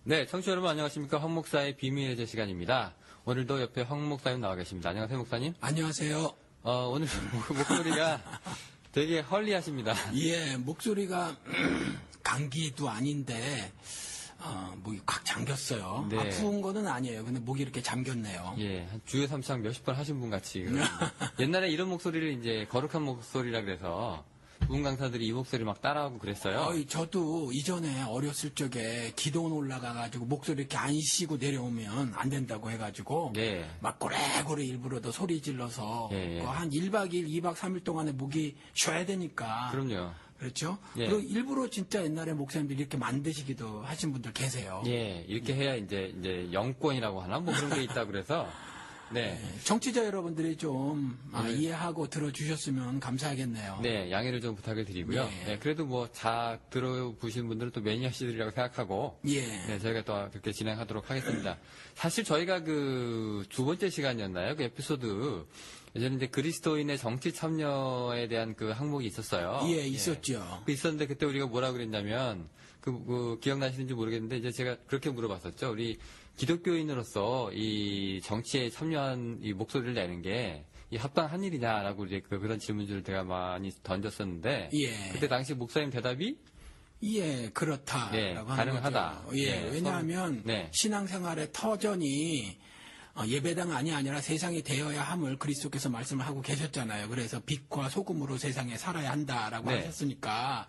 네, 청취자 여러분 안녕하십니까. 황 목사의 비밀의 제 시간입니다. 오늘도 옆에 황 목사님 나와 계십니다. 안녕하세요, 목사님. 안녕하세요. 오늘 목소리가 되게 헐리하십니다. 예, 목소리가 감기도 아닌데 목이 꽉 잠겼어요. 네. 아픈 거는 아니에요. 근데 목이 이렇게 잠겼네요. 예, 한 주에 3창 몇십 번 하신 분 같이. 옛날에 이런 목소리를 이제 거룩한 목소리라 그래서 부흥 강사들이 이 목소리 막 따라하고 그랬어요. 저도 이전에 어렸을 적에 기도원 올라가가지고 목소리 이렇게 안 쉬고 내려오면 안 된다고 해가지고 네. 막 고래고래 일부러 더 소리 질러서 예. 한 1박 2일, 2박 3일 동안에 목이 쉬어야 되니까. 그럼요. 그렇죠? 예. 그리고 일부러 진짜 옛날에 목사님들이 이렇게 만드시기도 하신 분들 계세요. 예, 이렇게 해야 이제 영권이라고 하나? 뭐 그런 게 있다 그래서. 네. 청취자 여러분들이 좀 이해하고 들어주셨으면 감사하겠네요. 네, 양해를 좀 부탁을 드리고요. 예. 네, 그래도 뭐 들어보신 분들은 또 매니아시들이라고 생각하고. 예. 네, 저희가 또 그렇게 진행하도록 하겠습니다. 사실 저희가 그 두 번째 시간이었나요? 그 에피소드. 예전에 이제 그리스도인의 정치 참여에 대한 그 항목이 있었어요. 예, 있었죠. 있었는데 그때 우리가 뭐라 그랬냐면, 기억나시는지 모르겠는데, 이제 제가 그렇게 물어봤었죠. 우리 기독교인으로서 이 정치에 참여한 이 목소리를 내는 게, 이 합당한 일이냐라고 이제 그런 질문들을 제가 많이 던졌었는데, 예. 그때 당시 목사님 대답이, 예, 그렇다라고 네, 하는 가능하다. 거죠. 예, 네, 왜냐하면 네. 신앙생활의 터전이 예배당이 아니라 세상이 되어야 함을 그리스도께서 말씀을 하고 계셨잖아요. 그래서 빛과 소금으로 세상에 살아야 한다라고 네. 하셨으니까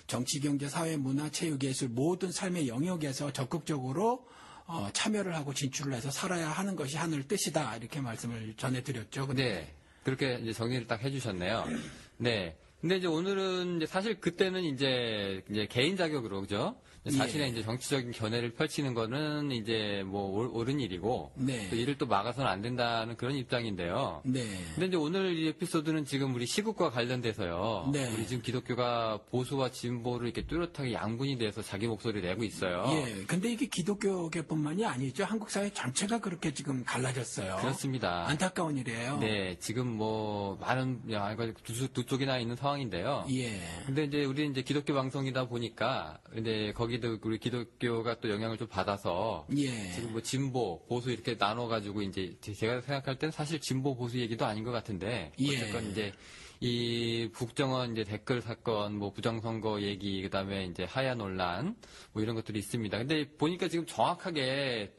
정치, 경제, 사회, 문화, 체육, 예술 모든 삶의 영역에서 적극적으로 참여를 하고 진출을 해서 살아야 하는 것이 하늘 뜻이다 이렇게 말씀을 전해드렸죠. 네. 그렇게 이제 정리를 딱 해주셨네요. 네. 근데 이제 오늘은 이제 사실 그때는 이제 개인 자격으로, 그죠? 자신의 예. 이제 정치적인 견해를 펼치는 거는 이제 뭐 옳은 일이고, 네. 또 이를 또 막아서는 안 된다는 그런 입장인데요. 네. 근데 이제 오늘 이 에피소드는 지금 우리 시국과 관련돼서요. 네. 우리 지금 기독교가 보수와 진보를 이렇게 뚜렷하게 양분이 돼서 자기 목소리를 내고 있어요. 예. 근데 이게 기독교계뿐만이 아니죠. 한국 사회 전체가 그렇게 지금 갈라졌어요. 그렇습니다. 안타까운 일이에요. 네, 지금 뭐 많은 두 쪽이나 있는 상황인데요. 예. 근데 이제 우리 이제 기독교 방송이다 보니까 근데 거기도 우리 기독교가 또 영향을 좀 받아서 예. 지금 뭐 진보, 보수 이렇게 나눠 가지고 이제 제가 생각할 때는 사실 진보 보수 얘기도 아닌 것 같은데 예. 어쨌건 이제 이 국정원 이제 댓글 사건, 뭐 부정선거 얘기, 그다음에 이제 하야 논란 뭐 이런 것들이 있습니다. 근데 보니까 지금 정확하게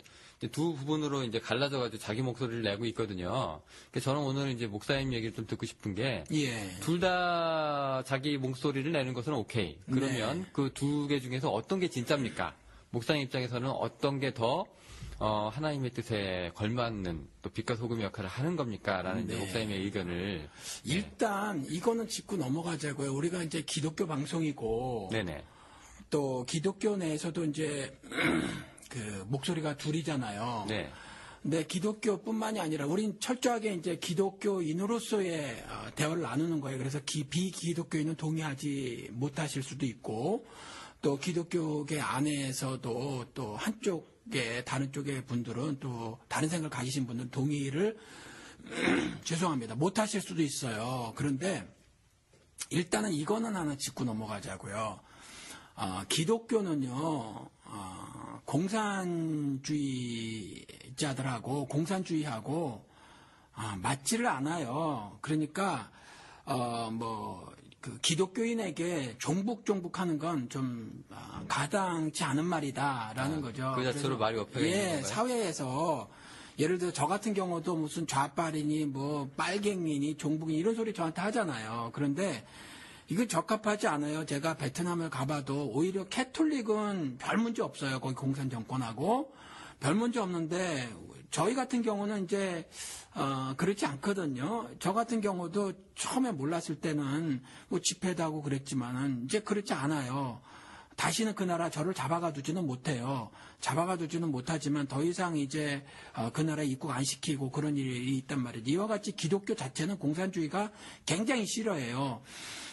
두 부분으로 이제 갈라져가지고 자기 목소리를 내고 있거든요. 그래서 저는 오늘 이제 목사님 얘기를 좀 듣고 싶은 게, 예. 둘 다 자기 목소리를 내는 것은 오케이. 그러면 네. 그 두 개 중에서 어떤 게 진짜입니까? 목사님 입장에서는 어떤 게 더 하나님의 뜻에 걸맞는 또 빛과 소금의 역할을 하는 겁니까? 라는 이제 네. 목사님의 의견을. 일단 이거는 짚고 넘어가자고요. 우리가 이제 기독교 방송이고 네네. 또 기독교 내에서도 이제 그 목소리가 둘이잖아요. 네. 근데 기독교뿐만이 아니라 우린 철저하게 이제 기독교인으로서의 대화를 나누는 거예요. 그래서 비기독교인은 동의하지 못하실 수도 있고 또 기독교계 안에서도 또 한쪽에 다른 쪽의 분들은 또 다른 생각을 가지신 분들은 동의를 죄송합니다. 못하실 수도 있어요. 그런데 일단은 이거는 하나 짚고 넘어가자고요. 기독교는요, 공산주의자들하고 공산주의하고 맞지를 않아요. 그러니까 그 기독교인에게 종북하는 건 좀 가당치 않은 말이다라는 거죠. 그 자체로 그래서 말이 업혀져 있는 건가요? 사회에서 예를 들어 저 같은 경우도 무슨 좌빨이니 뭐 빨갱이니 종북이니 이런 소리 저한테 하잖아요. 그런데 이건 적합하지 않아요. 제가 베트남을 가봐도 오히려 캐톨릭은 별 문제 없어요. 거기 공산 정권하고 별 문제 없는데 저희 같은 경우는 이제 그렇지 않거든요. 저 같은 경우도 처음에 몰랐을 때는 뭐 집회도 하고 그랬지만은 이제 그렇지 않아요. 다시는 그 나라 저를 잡아가 두지는 못해요. 잡아가 두지는 못하지만 더 이상 이제 그 나라에 입국 안 시키고 그런 일이 있단 말이에요. 이와 같이 기독교 자체는 공산주의가 굉장히 싫어해요.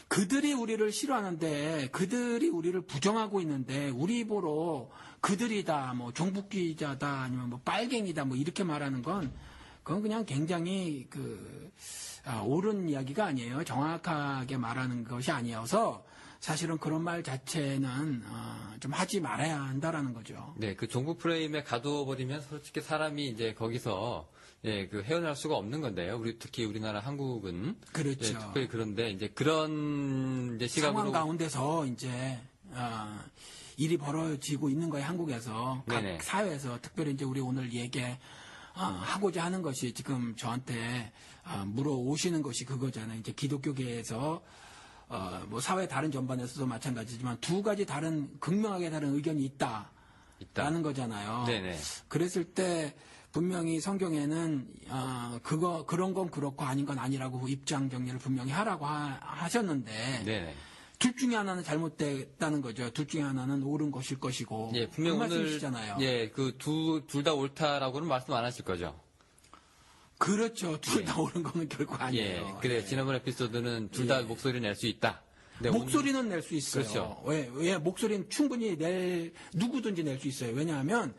그들이 우리를 싫어하는데 그들이 우리를 부정하고 있는데 우리 입으로 그들이다 뭐 종북주의자다 아니면 뭐 빨갱이다 뭐 이렇게 말하는 건 그건 그냥 굉장히 옳은 이야기가 아니에요. 정확하게 말하는 것이 아니어서 사실은 그런 말 자체는 좀 하지 말아야 한다라는 거죠. 네, 그 종북 프레임에 가둬버리면 솔직히 사람이 이제 거기서 헤어날 수가 없는 건데요. 특히 우리나라 한국은 그렇죠. 특별히 그런데 이제 그런 이제 시각으로 상황 가운데서 이제 일이 벌어지고 있는 거예요. 한국에서 각 네네. 사회에서 특별히 이제 우리 오늘 하고자 하는 것이 지금 저한테 물어오시는 것이 그거잖아요. 이제 기독교계에서 뭐 사회 다른 전반에서도 마찬가지지만 두 가지 극명하게 다른 의견이 있다라는 거잖아요. 네네. 그랬을 때 분명히 성경에는 그런 건 그렇고 아닌 건 아니라고 입장 정리를 분명히 하라고 하셨는데 네네. 둘 중에 하나는 잘못됐다는 거죠. 둘 중에 하나는 옳은 것일 것이고. 예, 분명 그 오늘 말씀이시잖아요. 둘 다 옳다라고는 말씀 안 하실 거죠. 그렇죠. 둘 다 옳은 거는 결코 아니에요. 그래 지난번 에피소드는 둘 다 목소리 낼 수 있다. 근데 목소리는 낼 수 있어요. 그렇죠. 왜 목소리는 충분히 누구든지 낼 수 있어요. 왜냐하면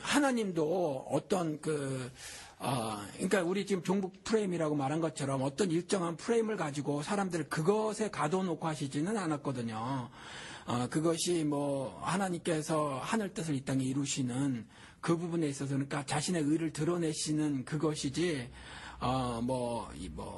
하나님도 어떤 그러니까 우리 지금 종북 프레임이라고 말한 것처럼 어떤 일정한 프레임을 가지고 사람들을 그것에 가둬놓고 하시지는 않았거든요. 그것이 뭐 하나님께서 하늘 뜻을 이 땅에 이루시는 그 부분에 있어서 그러니까 자신의 의를 드러내시는 그것이지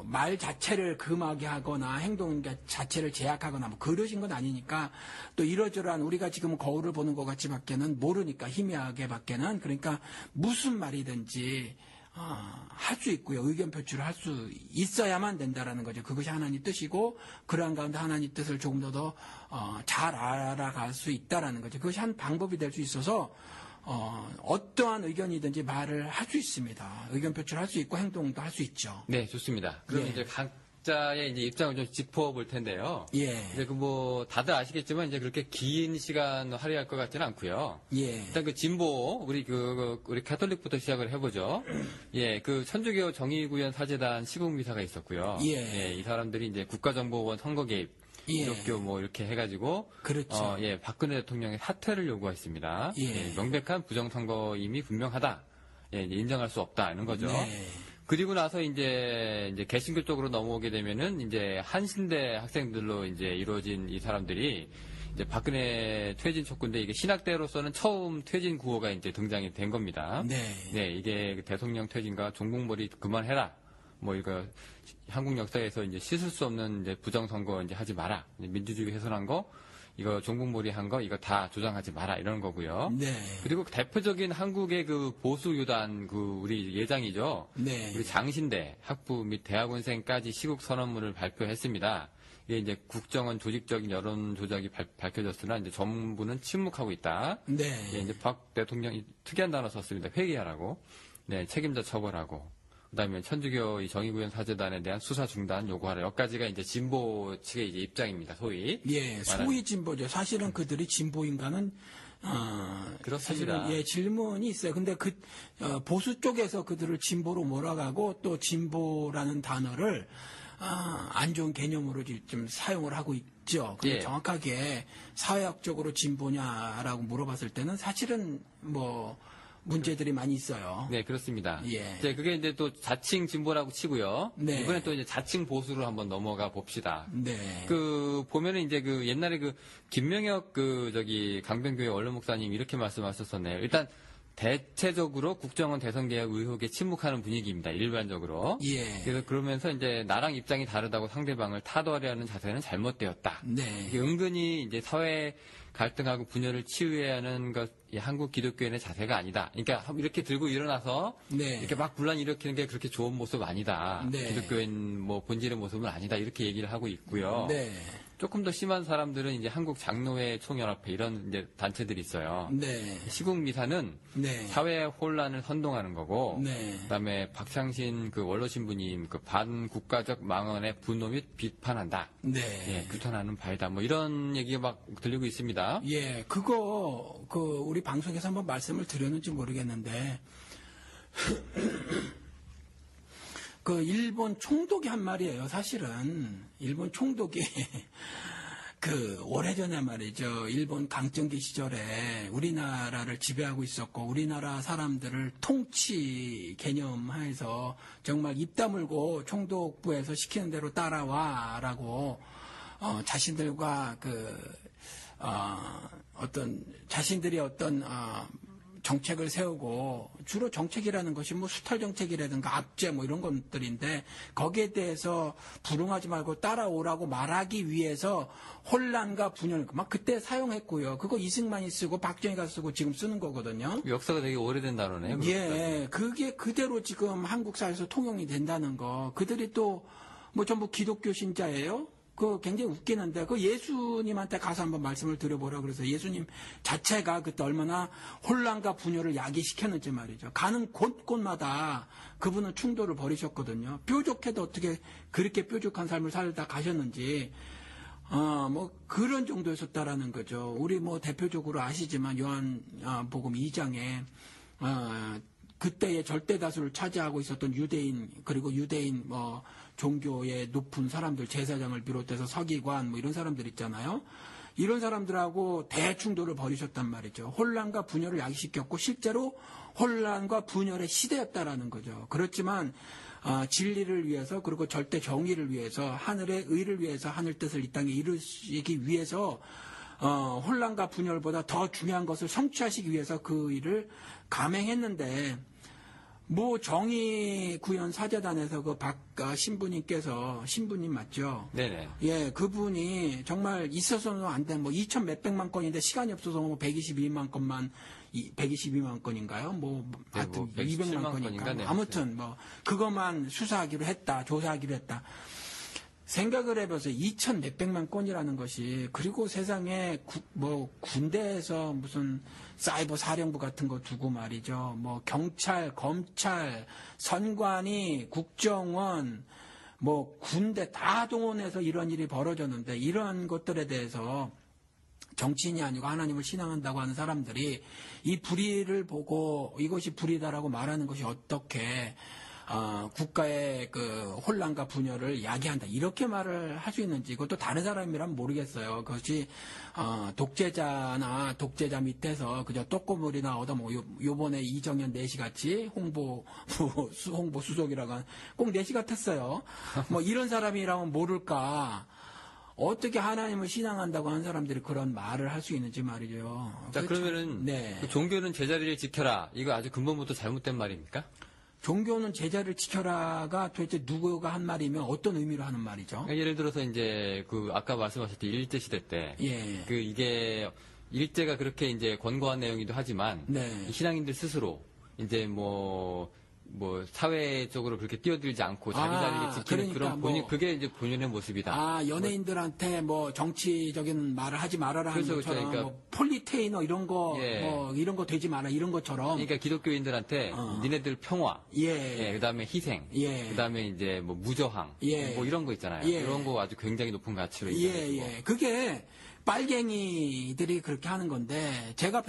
말 자체를 금하게 하거나 행동 자체를 제약하거나 뭐 그러신 건 아니니까 또 이러저러한 우리가 지금 거울을 보는 것 같이 밖에는 모르니까 희미하게 밖에는 그러니까 무슨 말이든지 할 수 있고요. 의견 표출을 할 수 있어야만 된다라는 거죠. 그것이 하나님 뜻이고 그러한 가운데 하나님 뜻을 조금 더 잘 알아갈 수 있다라는 거죠. 그것이 한 방법이 될 수 있어서 어떠한 의견이든지 말을 할 수 있습니다. 의견 표출할 수 있고 행동도 할 수 있죠. 네, 좋습니다. 그럼 예. 이제 각자의 이제 입장을 좀 짚어볼 텐데요. 예. 이제 다들 아시겠지만 이제 그렇게 긴 시간 할애할 것 같지는 않고요. 예. 일단 진보 우리 가톨릭부터 시작을 해보죠. 예, 천주교 정의구현 사재단 시국미사가 있었고요. 예. 이 사람들이 이제 국가정보원 선거 개입 예. 기독교 이렇게 해가지고 그렇죠. 박근혜 대통령의 사퇴를 요구했습니다. 예. 명백한 부정선거임이 분명하다. 이제 인정할 수 없다 이런 거죠. 네. 그리고 나서 이제 개신교 쪽으로 넘어오게 되면은 이제 한신대 학생들로 이제 이루어진 이 사람들이 이제 박근혜 퇴진 촉구인데 이게 신학대로서는 처음 퇴진 구호가 이제 등장이 된 겁니다. 네. 이게 대통령 퇴진과 종북몰이 그만해라. 이거 한국 역사에서 이제 씻을 수 없는 이제 부정선거 이제 하지 마라. 이제 민주주의 훼손한 거, 이거 종북몰이 한 거, 이거 다 조장하지 마라. 이런 거고요. 네. 그리고 대표적인 한국의 보수 유단 우리 예장이죠. 네. 우리 장신대 학부 및 대학원생까지 시국 선언문을 발표했습니다. 이게 이제 국정원 조직적인 여론 조작이 밝혀졌으나 이제 정부는 침묵하고 있다. 네. 이제 박 대통령이 특이한 단어 썼습니다. 회개하라고. 네, 책임자 처벌하고. 그다음에 천주교 이 정의구현 사재단에 대한 수사 중단 요구하라. 여기까지가 이제 진보 측의 이제 입장입니다. 소위. 예, 소위 진보죠. 사실은 그들이 진보인가는 그렇습니다. 사실은 질문이 있어요. 근데 보수 쪽에서 그들을 진보로 몰아가고 또 진보라는 단어를 안 좋은 개념으로 좀 사용을 하고 있죠. 근데 예. 정확하게 사회학적으로 진보냐라고 물어봤을 때는 사실은 문제들이 많이 있어요. 네, 그렇습니다. 예. 이제 그게 이제 또 자칭 진보라고 치고요. 네. 이번에 또 이제 자칭 보수로 한번 넘어가 봅시다. 네. 보면은 이제 옛날에 김명혁 강변교회 원로 목사님 이렇게 말씀하셨었네요. 일단 대체적으로 국정원 대선개혁 의혹에 침묵하는 분위기입니다. 일반적으로. 예. 그래서 그러면서 이제 나랑 입장이 다르다고 상대방을 타도하려는 자세는 잘못되었다. 네. 이게 은근히 이제 사회 갈등하고 분열을 치유해야 하는 이 한국 기독교인의 자세가 아니다. 그러니까 이렇게 들고 일어나서 네. 이렇게 막 분란 일으키는 게 그렇게 좋은 모습 아니다. 네. 기독교인 본질의 모습은 아니다. 이렇게 얘기를 하고 있고요. 네. 조금 더 심한 사람들은 이제 한국 장로회 총연합회 이런 이제 단체들이 있어요. 네. 시국 미사는 네. 사회 혼란을 선동하는 거고, 네. 그다음에 박창신 원로 신부님 반국가적 망언에 분노 및 비판한다. 네. 예, 규탄하는 바이다. 이런 얘기가 막 들리고 있습니다. 예, 우리 방송에서 한번 말씀을 드렸는지 모르겠는데, 일본 총독이 한 말이에요. 사실은 일본 총독이 오래전에 말이죠. 일본 강점기 시절에 우리나라를 지배하고 있었고, 우리나라 사람들을 통치 개념하에서 정말 입 다물고 총독부에서 시키는 대로 따라와라고, 자신들과 자신들이 정책을 세우고, 주로 정책이라는 것이 뭐 수탈 정책이라든가 압제 뭐 이런 것들인데, 거기에 대해서 불응하지 말고 따라오라고 말하기 위해서 혼란과 분열, 막 그때 사용했고요. 그거 이승만이 쓰고 박정희가 쓰고 지금 쓰는 거거든요. 역사가 되게 오래된 단어네요. 예, 그게 그대로 지금 한국 사회에서 통용이 된다는 거. 그들이 또 뭐 전부 기독교 신자예요? 그 굉장히 웃기는데, 그 예수님한테 가서 한번 말씀을 드려보라 그래서 예수님 자체가 그때 얼마나 혼란과 분열을 야기시켰는지 말이죠. 가는 곳곳마다 그분은 충돌을 벌이셨거든요. 뾰족해도 어떻게 그렇게 뾰족한 삶을 살다 가셨는지, 뭐 그런 정도였었다라는 거죠. 우리 뭐 대표적으로 아시지만 요한복음 2장에 그때의 절대 다수를 차지하고 있었던 유대인, 그리고 유대인 뭐 종교의 높은 사람들, 제사장을 비롯해서 서기관 뭐 이런 사람들 있잖아요. 이런 사람들하고 대충돌을 벌이셨단 말이죠. 혼란과 분열을 야기시켰고 실제로 혼란과 분열의 시대였다라는 거죠. 그렇지만 진리를 위해서, 그리고 절대 정의를 위해서, 하늘의 의를 위해서, 하늘 뜻을 이 땅에 이루시기 위해서 혼란과 분열보다 더 중요한 것을 성취하시기 위해서 그 일을 감행했는데, 뭐 정의 구현 사재단에서 그 신부님 맞죠? 네네. 예, 그분이 정말 있어서는 안 된, 뭐 2천 몇백만 건인데 시간이 없어서 뭐 122만 건인가요? 뭐 하여튼 200만 건인가? 네, 아무튼 뭐 그것만 수사하기로 했다, 조사하기로 했다. 생각을 해보세요. 2천 몇백만 건이라는 것이, 그리고 세상에 군대에서 무슨 사이버 사령부 같은 거 두고 말이죠. 뭐 경찰, 검찰, 선관위, 국정원, 뭐 군대 다 동원해서 이런 일이 벌어졌는데, 이러한 것들에 대해서 정치인이 아니고 하나님을 신앙한다고 하는 사람들이 이 불의를 보고 이것이 불의다라고 말하는 것이 어떻게 국가의 그 혼란과 분열을 야기한다, 이렇게 말을 할 수 있는지, 그것도 다른 사람이라면 모르겠어요. 그것이 독재자나 독재자 밑에서 그저 떡고물이나 뭐 요번에 이정현 내시 같이 홍보 수석이라고 하는 꼭 내시 같았어요. 뭐 이런 사람이라면 모를까. 어떻게 하나님을 신앙한다고 하는 사람들이 그런 말을 할 수 있는지 말이죠. 자, 그러면은 네. 그 종교는 제자리를 지켜라, 이거 아주 근본부터 잘못된 말입니까? 종교는 제자를 지켜라가 도대체 누구가 한 말이면 어떤 의미로 하는 말이죠? 그러니까 예를 들어서 이제 그 아까 말씀하셨던 일제 시대 때, 예. 그 이게 일제가 그렇게 이제 권고한 내용이기도 하지만, 네. 이 신앙인들 스스로 이제 뭐 사회적으로 그렇게 뛰어들지 않고 자기 자리를 지키는 그러니까 그런 그게 이제 본연의 모습이다. 연예인들한테 뭐 정치적인 말을 하지 말아라 하는 그렇죠, 것처럼, 그러니까 뭐 폴리테이너 이런 거, 예. 뭐 이런 거 되지 마라 이런 것처럼. 그러니까 기독교인들한테 니네들 평화, 예. 그다음에 희생, 예. 그다음에 이제 뭐 무저항, 예. 뭐 이런 거 있잖아요. 예. 그런 거 아주 굉장히 높은 가치로 예. 그게 빨갱이들이 그렇게 하는 건데, 제가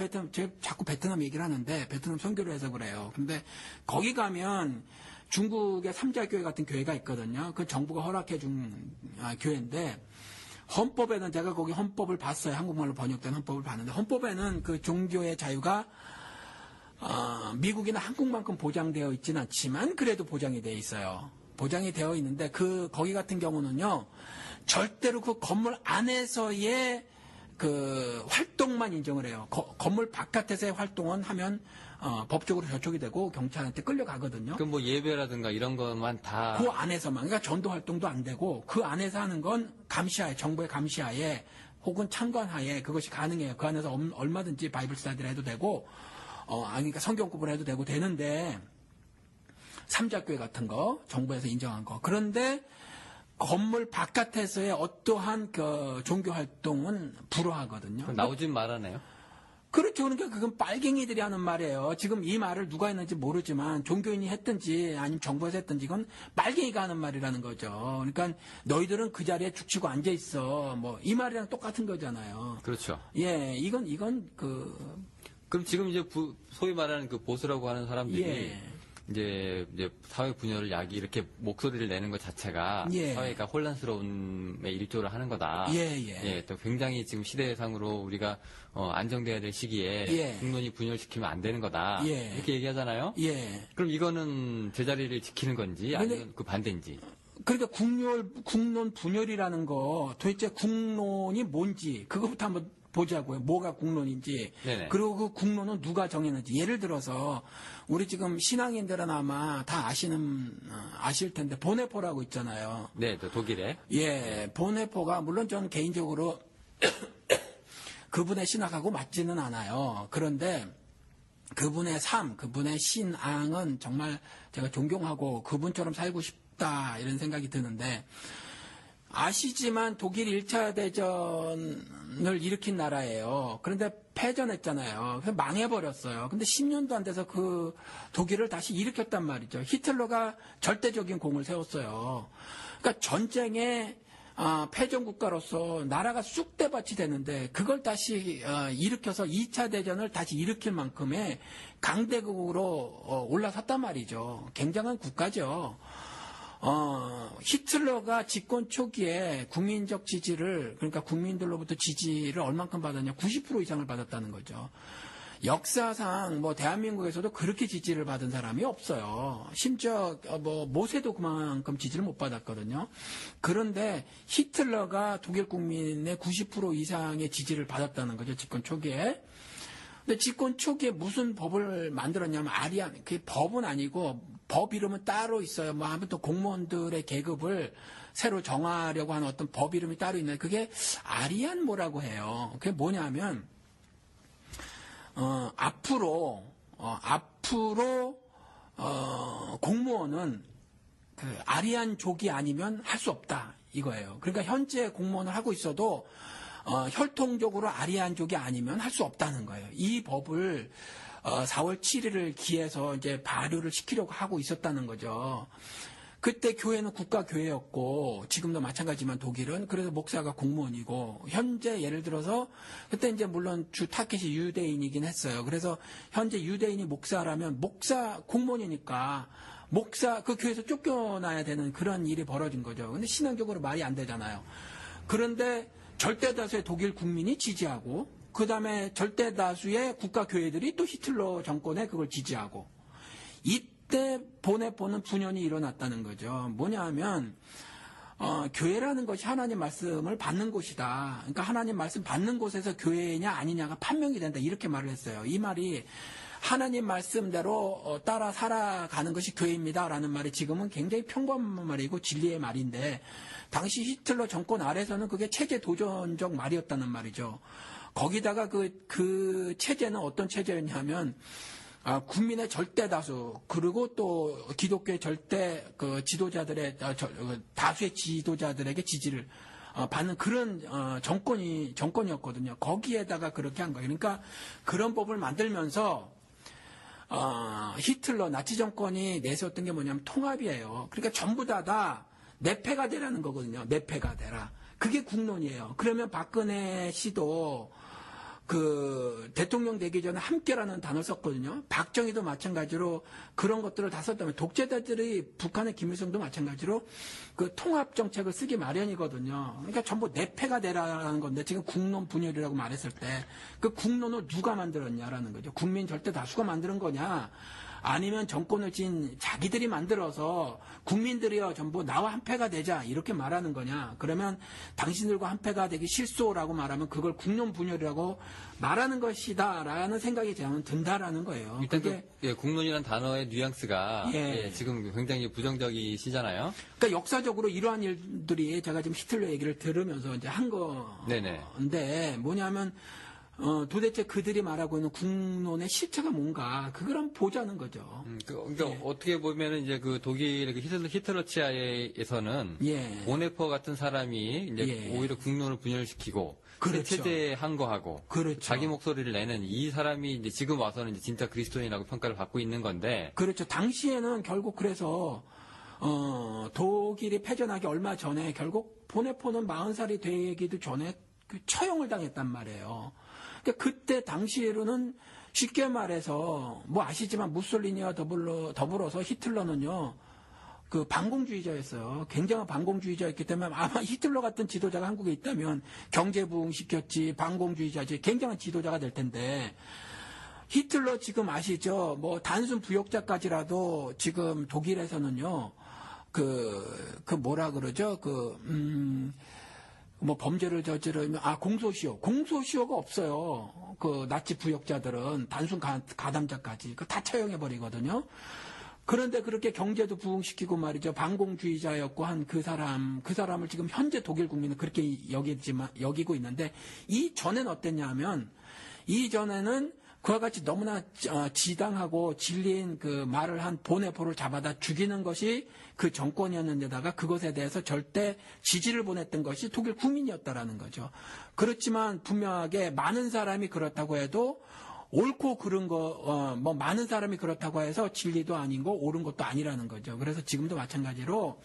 자꾸 베트남 얘기를 하는데, 베트남 선교를 해서 그래요. 근데 거기 가면 중국의 삼자교회 같은 교회가 있거든요. 그 정부가 허락해 준 교회인데, 헌법에는, 제가 거기 헌법을 봤어요. 한국말로 번역된 헌법을 봤는데, 헌법에는 그 종교의 자유가 미국이나 한국만큼 보장되어 있지는 않지만 그래도 보장이 되어 있어요. 보장이 되어 있는데, 거기 같은 경우는요, 절대로 그 건물 안에서의 그 활동만 인정을 해요. 건물 바깥에서의 활동은 하면 법적으로 저촉이 되고 경찰한테 끌려가거든요. 그럼 뭐 예배라든가 이런 것만 다 그 안에서만, 그러니까 전도 활동도 안 되고 그 안에서 하는 건 감시하에, 정부의 감시하에 혹은 참관하에 그것이 가능해요. 그 안에서 얼마든지 바이블 스타디를 해도 되고, 그러니까 성경 공부를 해도 되는데, 삼자교회 같은 거, 정부에서 인정한 거. 그런데 건물 바깥에서의 어떠한 그 종교 활동은 불허하거든요. 나오진 말하네요. 그렇죠. 그러니까 그건 빨갱이들이 하는 말이에요. 지금 이 말을 누가 했는지 모르지만 종교인이 했든지 아니면 정부에서 했든지 이건 빨갱이가 하는 말이라는 거죠. 그러니까 너희들은 그 자리에 죽치고 앉아 있어. 뭐 이 말이랑 똑같은 거잖아요. 그렇죠. 예, 이건 그럼 지금 이제 소위 말하는 그 보수라고 하는 사람들이 예. 이제 사회 분열을 야기 이렇게 목소리를 내는 것 자체가 예. 사회가 혼란스러움에 일조를 하는 거다. 예. 또 굉장히 지금 시대상으로 우리가 안정돼야 될 시기에 예. 국론이 분열시키면 안 되는 거다. 예. 이렇게 얘기하잖아요. 예. 그럼 이거는 제자리를 지키는 건지 아니면 그 반대인지. 그러니까 국론 분열이라는 거 도대체 국론이 뭔지 그것부터 한번 보자고요. 뭐가 국론인지. 네네. 그리고 그 국론은 누가 정했는지. 예를 들어서 우리 지금 신앙인들은 아마 다 아실 텐데 보네포라고 있잖아요. 네, 또 독일에. 예, 보네포가 물론 저는 개인적으로 그분의 신학하고 맞지는 않아요. 그런데 그분의 삶, 그분의 신앙은 정말 제가 존경하고 그분처럼 살고 싶다 이런 생각이 드는데 아시지만 독일 1차 대전을 일으킨 나라예요. 그런데 패전했잖아요. 그래서 망해버렸어요. 근데 10년도 안 돼서 그 독일을 다시 일으켰단 말이죠. 히틀러가 절대적인 공을 세웠어요. 그러니까 전쟁에 패전 국가로서 나라가 쑥대밭이 되는데 그걸 다시 일으켜서 2차 대전을 다시 일으킬 만큼의 강대국으로 올라섰단 말이죠. 굉장한 국가죠. 히틀러가 집권 초기에 국민적 지지를, 그러니까 국민들로부터 지지를 얼만큼 받았냐? 90% 이상을 받았다는 거죠. 역사상 대한민국에서도 그렇게 지지를 받은 사람이 없어요. 심지어 모세도 그만큼 지지를 못 받았거든요. 그런데 히틀러가 독일 국민의 90% 이상의 지지를 받았다는 거죠. 집권 초기에. 근데 집권 초기에 무슨 법을 만들었냐면 그게 법은 아니고 법 이름은 따로 있어요. 아무튼 공무원들의 계급을 새로 정하려고 하는 어떤 법 이름이 따로 있는데 그게 아리안 뭐라고 해요. 그게 뭐냐면 앞으로 공무원은 그 아리안족이 아니면 할 수 없다 이거예요. 그러니까 현재 공무원을 하고 있어도 혈통적으로 아리안족이 아니면 할 수 없다는 거예요. 이 법을 4월 7일을 기해서 이제 발효를 시키려고 하고 있었다는 거죠. 그때 교회는 국가교회였고, 지금도 마찬가지지만 독일은, 그래서 목사가 공무원이고, 현재 예를 들어서, 그때 이제 물론 주 타켓이 유대인이긴 했어요. 그래서 현재 유대인이 목사라면, 공무원이니까, 그 교회에서 쫓겨나야 되는 그런 일이 벌어진 거죠. 근데 신앙적으로 말이 안 되잖아요. 그런데 절대다수의 독일 국민이 지지하고, 그 다음에 절대다수의 국가교회들이 또 히틀러 정권에 그걸 지지하고, 이때 보는 분연이 일어났다는 거죠. 뭐냐 하면, 교회라는 것이 하나님 말씀을 받는 곳이다. 그러니까 하나님 말씀 받는 곳에서 교회냐 아니냐가 판명이 된다. 이렇게 말을 했어요. 이 말이 하나님 말씀대로 따라 살아가는 것이 교회입니다라는 말이 지금은 굉장히 평범한 말이고 진리의 말인데, 당시 히틀러 정권 아래서는 그게 체제 도전적 말이었다는 말이죠. 거기다가 그 체제는 어떤 체제였냐면, 국민의 절대 다수, 그리고 또 기독교의 절대 지도자들의, 다수의 지도자들에게 지지를 받는 그런 정권이었거든요. 거기에다가 그렇게 한 거예요. 그러니까 그런 법을 만들면서, 히틀러, 나치 정권이 내세웠던 게 뭐냐면 통합이에요. 그러니까 전부 다 내패가 되라는 거거든요. 내패가 되라. 그게 국론이에요. 그러면 박근혜 씨도 대통령 되기 전에 함께라는 단어를 썼거든요. 박정희도 마찬가지로 그런 것들을 다 썼다면 독재자들이 북한의 김일성도 마찬가지로 그 통합 정책을 쓰기 마련이거든요. 그러니까 전부 내패가 되라는 건데 지금 국론 분열이라고 말했을 때 그 국론을 누가 만들었냐라는 거죠. 국민 절대 다수가 만드는 거냐? 아니면 정권을 진 자기들이 만들어서 국민들이여 전부 나와 한패가 되자 이렇게 말하는 거냐. 그러면 당신들과 한패가 되기 싫소라고 말하면 그걸 국론 분열이라고 말하는 것이다라는 생각이 저는 든다라는 거예요. 일단 국론이라는 단어의 뉘앙스가 지금 굉장히 부정적이시잖아요. 그러니까 역사적으로 이러한 일들이 제가 지금 히틀러 얘기를 들으면서 이제 한 건데 뭐냐면 도대체 그들이 말하고 있는 국론의 실체가 뭔가 그걸 한번 보자는 거죠. 그러니까 어떻게 보면은 이제 그 독일 히틀러 치하에서는 보네퍼 같은 사람이 이제 오히려 국론을 분열시키고 그렇죠. 체제에 항거하고 그렇죠. 자기 목소리를 내는 이 사람이 이제 지금 와서는 이제 진짜 그리스도인이라고 평가를 받고 있는 건데. 그렇죠. 당시에는 결국 그래서 독일이 패전하기 얼마 전에 결국 보네포는 40살이 되기도 전에 처형을 당했단 말이에요. 그때 당시에는 쉽게 말해서 뭐 아시지만 무솔리니와 더불어서 히틀러는요. 그 반공주의자였어요. 굉장한 반공주의자였기 때문에 아마 히틀러 같은 지도자가 한국에 있다면 경제 부흥시켰지, 반공주의자지, 굉장한 지도자가 될 텐데 히틀러 지금 아시죠? 뭐 단순 부역자까지라도 지금 독일에서는요. 그 뭐라 그러죠? 뭐 범죄를 저지르면 공소시효가 없어요. 그 나치 부역자들은 단순 가담자까지 그 다 처형해 버리거든요. 그런데 그렇게 경제도 부흥시키고 말이죠. 반공주의자였고 한 그 사람을 지금 현재 독일 국민은 그렇게 여기고 있는데 이전엔 어땠냐 하면 이전에는 그와 같이 너무나 지당하고 진리인 그 말을 한 보네포를 잡아다 죽이는 것이 그 정권이었는데다가 그것에 대해서 절대 지지를 보냈던 것이 독일 국민이었다라는 거죠. 그렇지만 분명하게 많은 사람이 그렇다고 해도 옳고 그른 뭐 많은 사람이 그렇다고 해서 진리도 아닌 거 옳은 것도 아니라는 거죠. 그래서 지금도 마찬가지로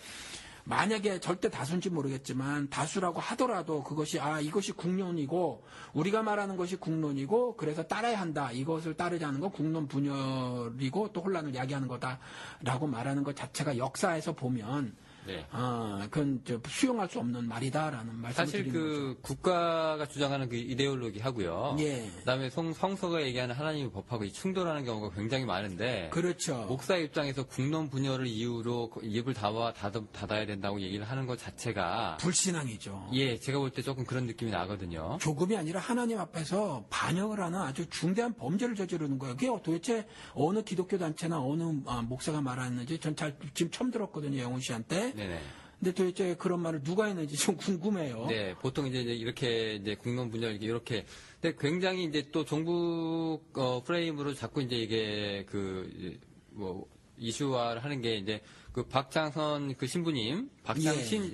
만약에 절대 다수인지 모르겠지만 다수라고 하더라도 그것이 이것이 국론이고 우리가 말하는 것이 국론이고 그래서 따라야 한다. 이것을 따르지 않은 거 국론 분열이고 또 혼란을 야기하는 거다라고 말하는 것 자체가 역사에서 보면 네. 그건 수용할 수 없는 말이다라는 말씀을 사실 드리는 그 거죠. 국가가 주장하는 그 이데올로기 하고요. 예. 그다음에 성서가 얘기하는 하나님의 법하고 충돌하는 경우가 굉장히 많은데. 그렇죠. 목사 입장에서 국론 분열을 이유로 입을 닫아야 된다고 얘기를 하는 것 자체가 불신앙이죠. 예, 제가 볼 때 조금 그런 느낌이 나거든요. 조금이 아니라 하나님 앞에서 반역을 하는 아주 중대한 범죄를 저지르는 거예요. 그게 도대체 어느 기독교 단체나 어느 목사가 말하는지 전 지금 처음 들었거든요. 영훈 씨한테. 네네. 근데 도대체 그런 말을 누가 했는지 좀 궁금해요. 네, 보통 이제 이렇게 이제 국론 분열 이렇게. 근데 굉장히 이제 또 종북 프레임으로 자꾸 이제 이게 뭐 이슈화를 하는 게 이제 그 박장선 그 신부님,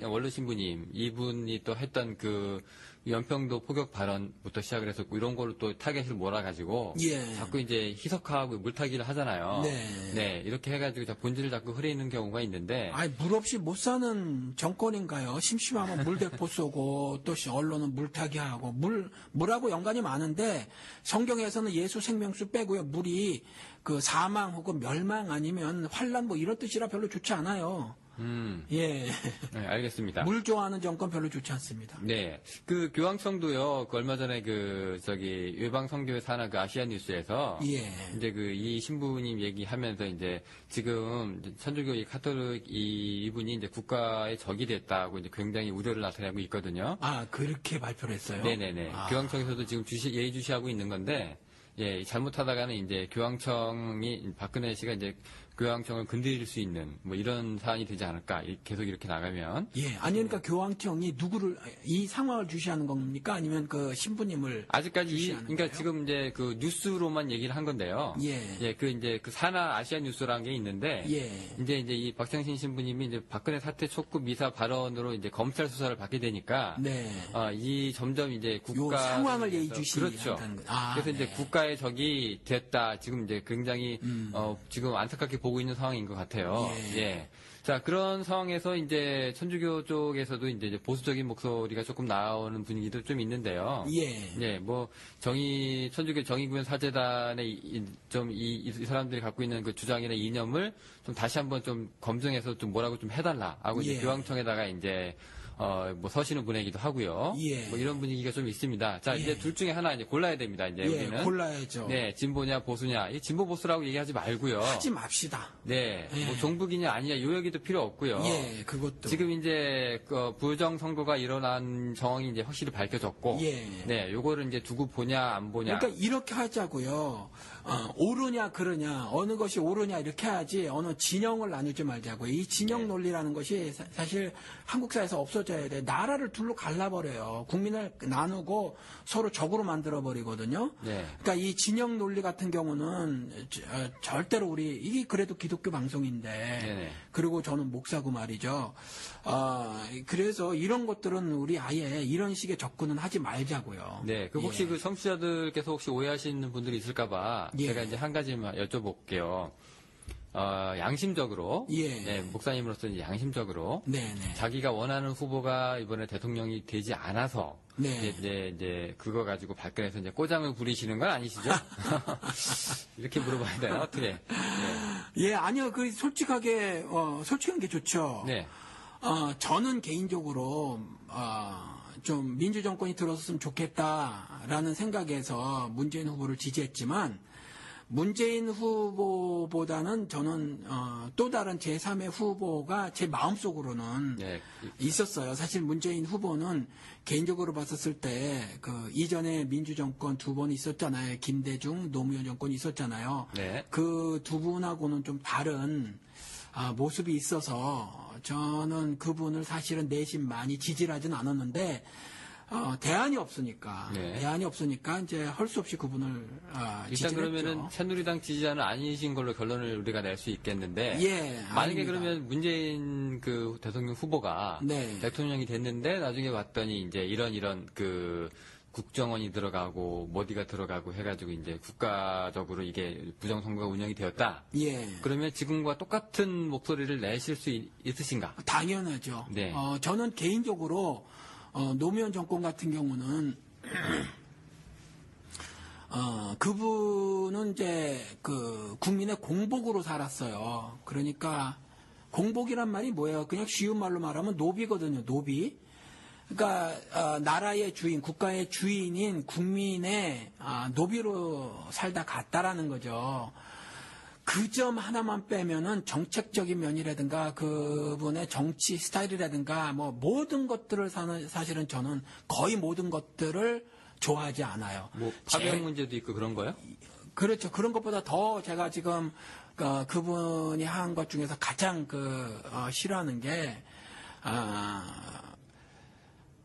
원로 신부님 이분이 또 했던 그 연평도 포격 발언부터 시작을 했었고 이런 걸로 또 타겟을 몰아가지고 예. 자꾸 이제 희석하고 물타기를 하잖아요. 네. 네, 이렇게 해가지고 본질을 자꾸 흐리는 경우가 있는데. 물 없이 못 사는 정권인가요? 심심하면 물대포 쏘고 또 언론은 물타기하고 물하고 연관이 많은데 성경에서는 예수 생명수 빼고요 물이 그 사망 혹은 멸망 아니면 환란 뭐 이런 뜻이라 별로 좋지 않아요. 예. 네, 알겠습니다. 물 좋아하는 정권 별로 좋지 않습니다. 네. 그 교황청도요, 얼마 전에 외방성교회 산하 그 아시아 뉴스에서. 예. 이제 이 신부님 얘기하면서 이제 지금 천주교 카톨릭 이분이 이제 국가의 적이 됐다고 이제 굉장히 우려를 나타내고 있거든요. 그렇게 발표를 했어요? 네네네. 교황청에서도 지금 예의주시하고 있는 건데, 예, 잘못하다가는 이제 박근혜 씨가 이제 교황청을 건드릴 수 있는 뭐 이런 사안이 되지 않을까 계속 이렇게 나가면. 예, 그러니까 교황청이 누구를 이 상황을 주시하는 겁니까? 아니면 그 신부님을 아직까지 주시하는 그러니까 거예요? 지금 이제 그 뉴스로만 얘기를 한 건데요. 예. 그 산하 아시아 뉴스라는 게 있는데. 예. 이제 이 박장신 신부님이 이제 박근혜 사태 촉구 미사 발언으로 이제 검찰 수사를 받게 되니까. 네. 이 점점 이제 요 상황을 예의주시 그렇죠. 그래서 이제 네. 국가의 적이 됐다. 지금 이제 굉장히 지금 안타깝게 보고 있는 상황인 것 같아요. 예. 자, 그런 상황에서 이제 천주교 쪽에서도 이제 보수적인 목소리가 조금 나오는 분위기도 좀 있는데요. 예. 예, 뭐 천주교 정의구현 사재단의 이 사람들이 갖고 있는 그 주장이나 이념을 좀 다시 한번 좀 검증해서 좀 뭐라고 좀 해달라 하고 이제 예. 교황청에다가 이제 뭐 서시는 보내기도 하고요. 예. 뭐 이런 분위기가 좀 있습니다. 자, 예. 이제 둘 중에 하나 이제 골라야 됩니다. 이제 우리는. 골라야죠. 네, 진보냐 보수냐. 이 진보 보수라고 얘기하지 말고요. 하지 맙시다. 네, 예. 뭐 종북이냐 아니냐 요 얘기도 필요 없고요. 예, 그것도. 지금 이제 부정 선거가 일어난 정황이 이제 확실히 밝혀졌고, 예. 네, 요거를 이제 두고 보냐 안 보냐. 그러니까 이렇게 하자고요. 옳으냐 그러냐 어느 것이 옳으냐 이렇게 해야지 어느 진영을 나누지 말자고요. 이 진영 네. 논리라는 것이 사실 한국 사회에서 없어져야 돼. 나라를 둘로 갈라버려요. 국민을 나누고 서로 적으로 만들어버리거든요. 네. 그러니까 이 진영 논리 같은 경우는 절대로 이게 그래도 기독교 방송인데 네네. 그리고 저는 목사고 말이죠. 그래서 이런 것들은 우리 아예 이런 식의 접근은 하지 말자고요. 네, 그 혹시 예. 그 청취자들께서 혹시 오해하시는 분들이 있을까봐 예. 제가 이제 한 가지만 여쭤볼게요. 양심적으로 예. 네, 목사님으로서 이제 양심적으로 네네. 자기가 원하는 후보가 이번에 대통령이 되지 않아서 네. 이제 그거 가지고 발끈해서 이제 꼬장을 부리시는 건 아니시죠? 이렇게 물어봐야 되나 어떻게? 네. 예, 아니요. 그 솔직하게 솔직한 게 좋죠. 네. 저는 개인적으로 좀 민주정권이 들어섰으면 좋겠다라는 생각에서 문재인 후보를 지지했지만 문재인 후보보다는 저는 또 다른 제3의 후보가 제 마음속으로는 네. 있었어요. 사실 문재인 후보는 개인적으로 봤었을 때 그 이전에 민주정권 두 번 있었잖아요. 김대중, 노무현 정권이 있었잖아요. 네. 그 두 분하고는 좀 다른 모습이 있어서 저는 그분을 사실은 내심 많이 지지를 하진 않았는데 대안이 없으니까 이제 할 수 없이 그분을 일단 지지를 그러면은 했죠. 새누리당 지지자는 아니신 걸로 결론을 우리가 낼 수 있겠는데 예, 만약에 아닙니다. 그러면 문재인 그 대통령 후보가 네. 대통령이 됐는데 나중에 봤더니 이제 이런 그 국정원이 들어가고 모디가 들어가고 해가지고 이제 국가적으로 이게 부정선거가 운영이 되었다. 예. 그러면 지금과 똑같은 목소리를 내실 수 있으신가? 당연하죠. 네. 저는 개인적으로 노무현 정권 같은 경우는 그분은 이제 그 국민의 공복으로 살았어요. 그러니까 공복이란 말이 뭐예요? 그냥 쉬운 말로 말하면 노비거든요. 노비. 그러니까 나라의 주인, 국가의 주인인 국민의 노비로 살다 갔다라는 거죠. 그 점 하나만 빼면은 정책적인 면이라든가 그분의 정치 스타일이라든가 뭐 모든 것들을 사실은 저는 거의 모든 것들을 좋아하지 않아요. 뭐 파병 문제도 있고 그런 거요? 그렇죠. 그런 것보다 더 제가 지금 그분이 한 것 중에서 가장 싫어하는 게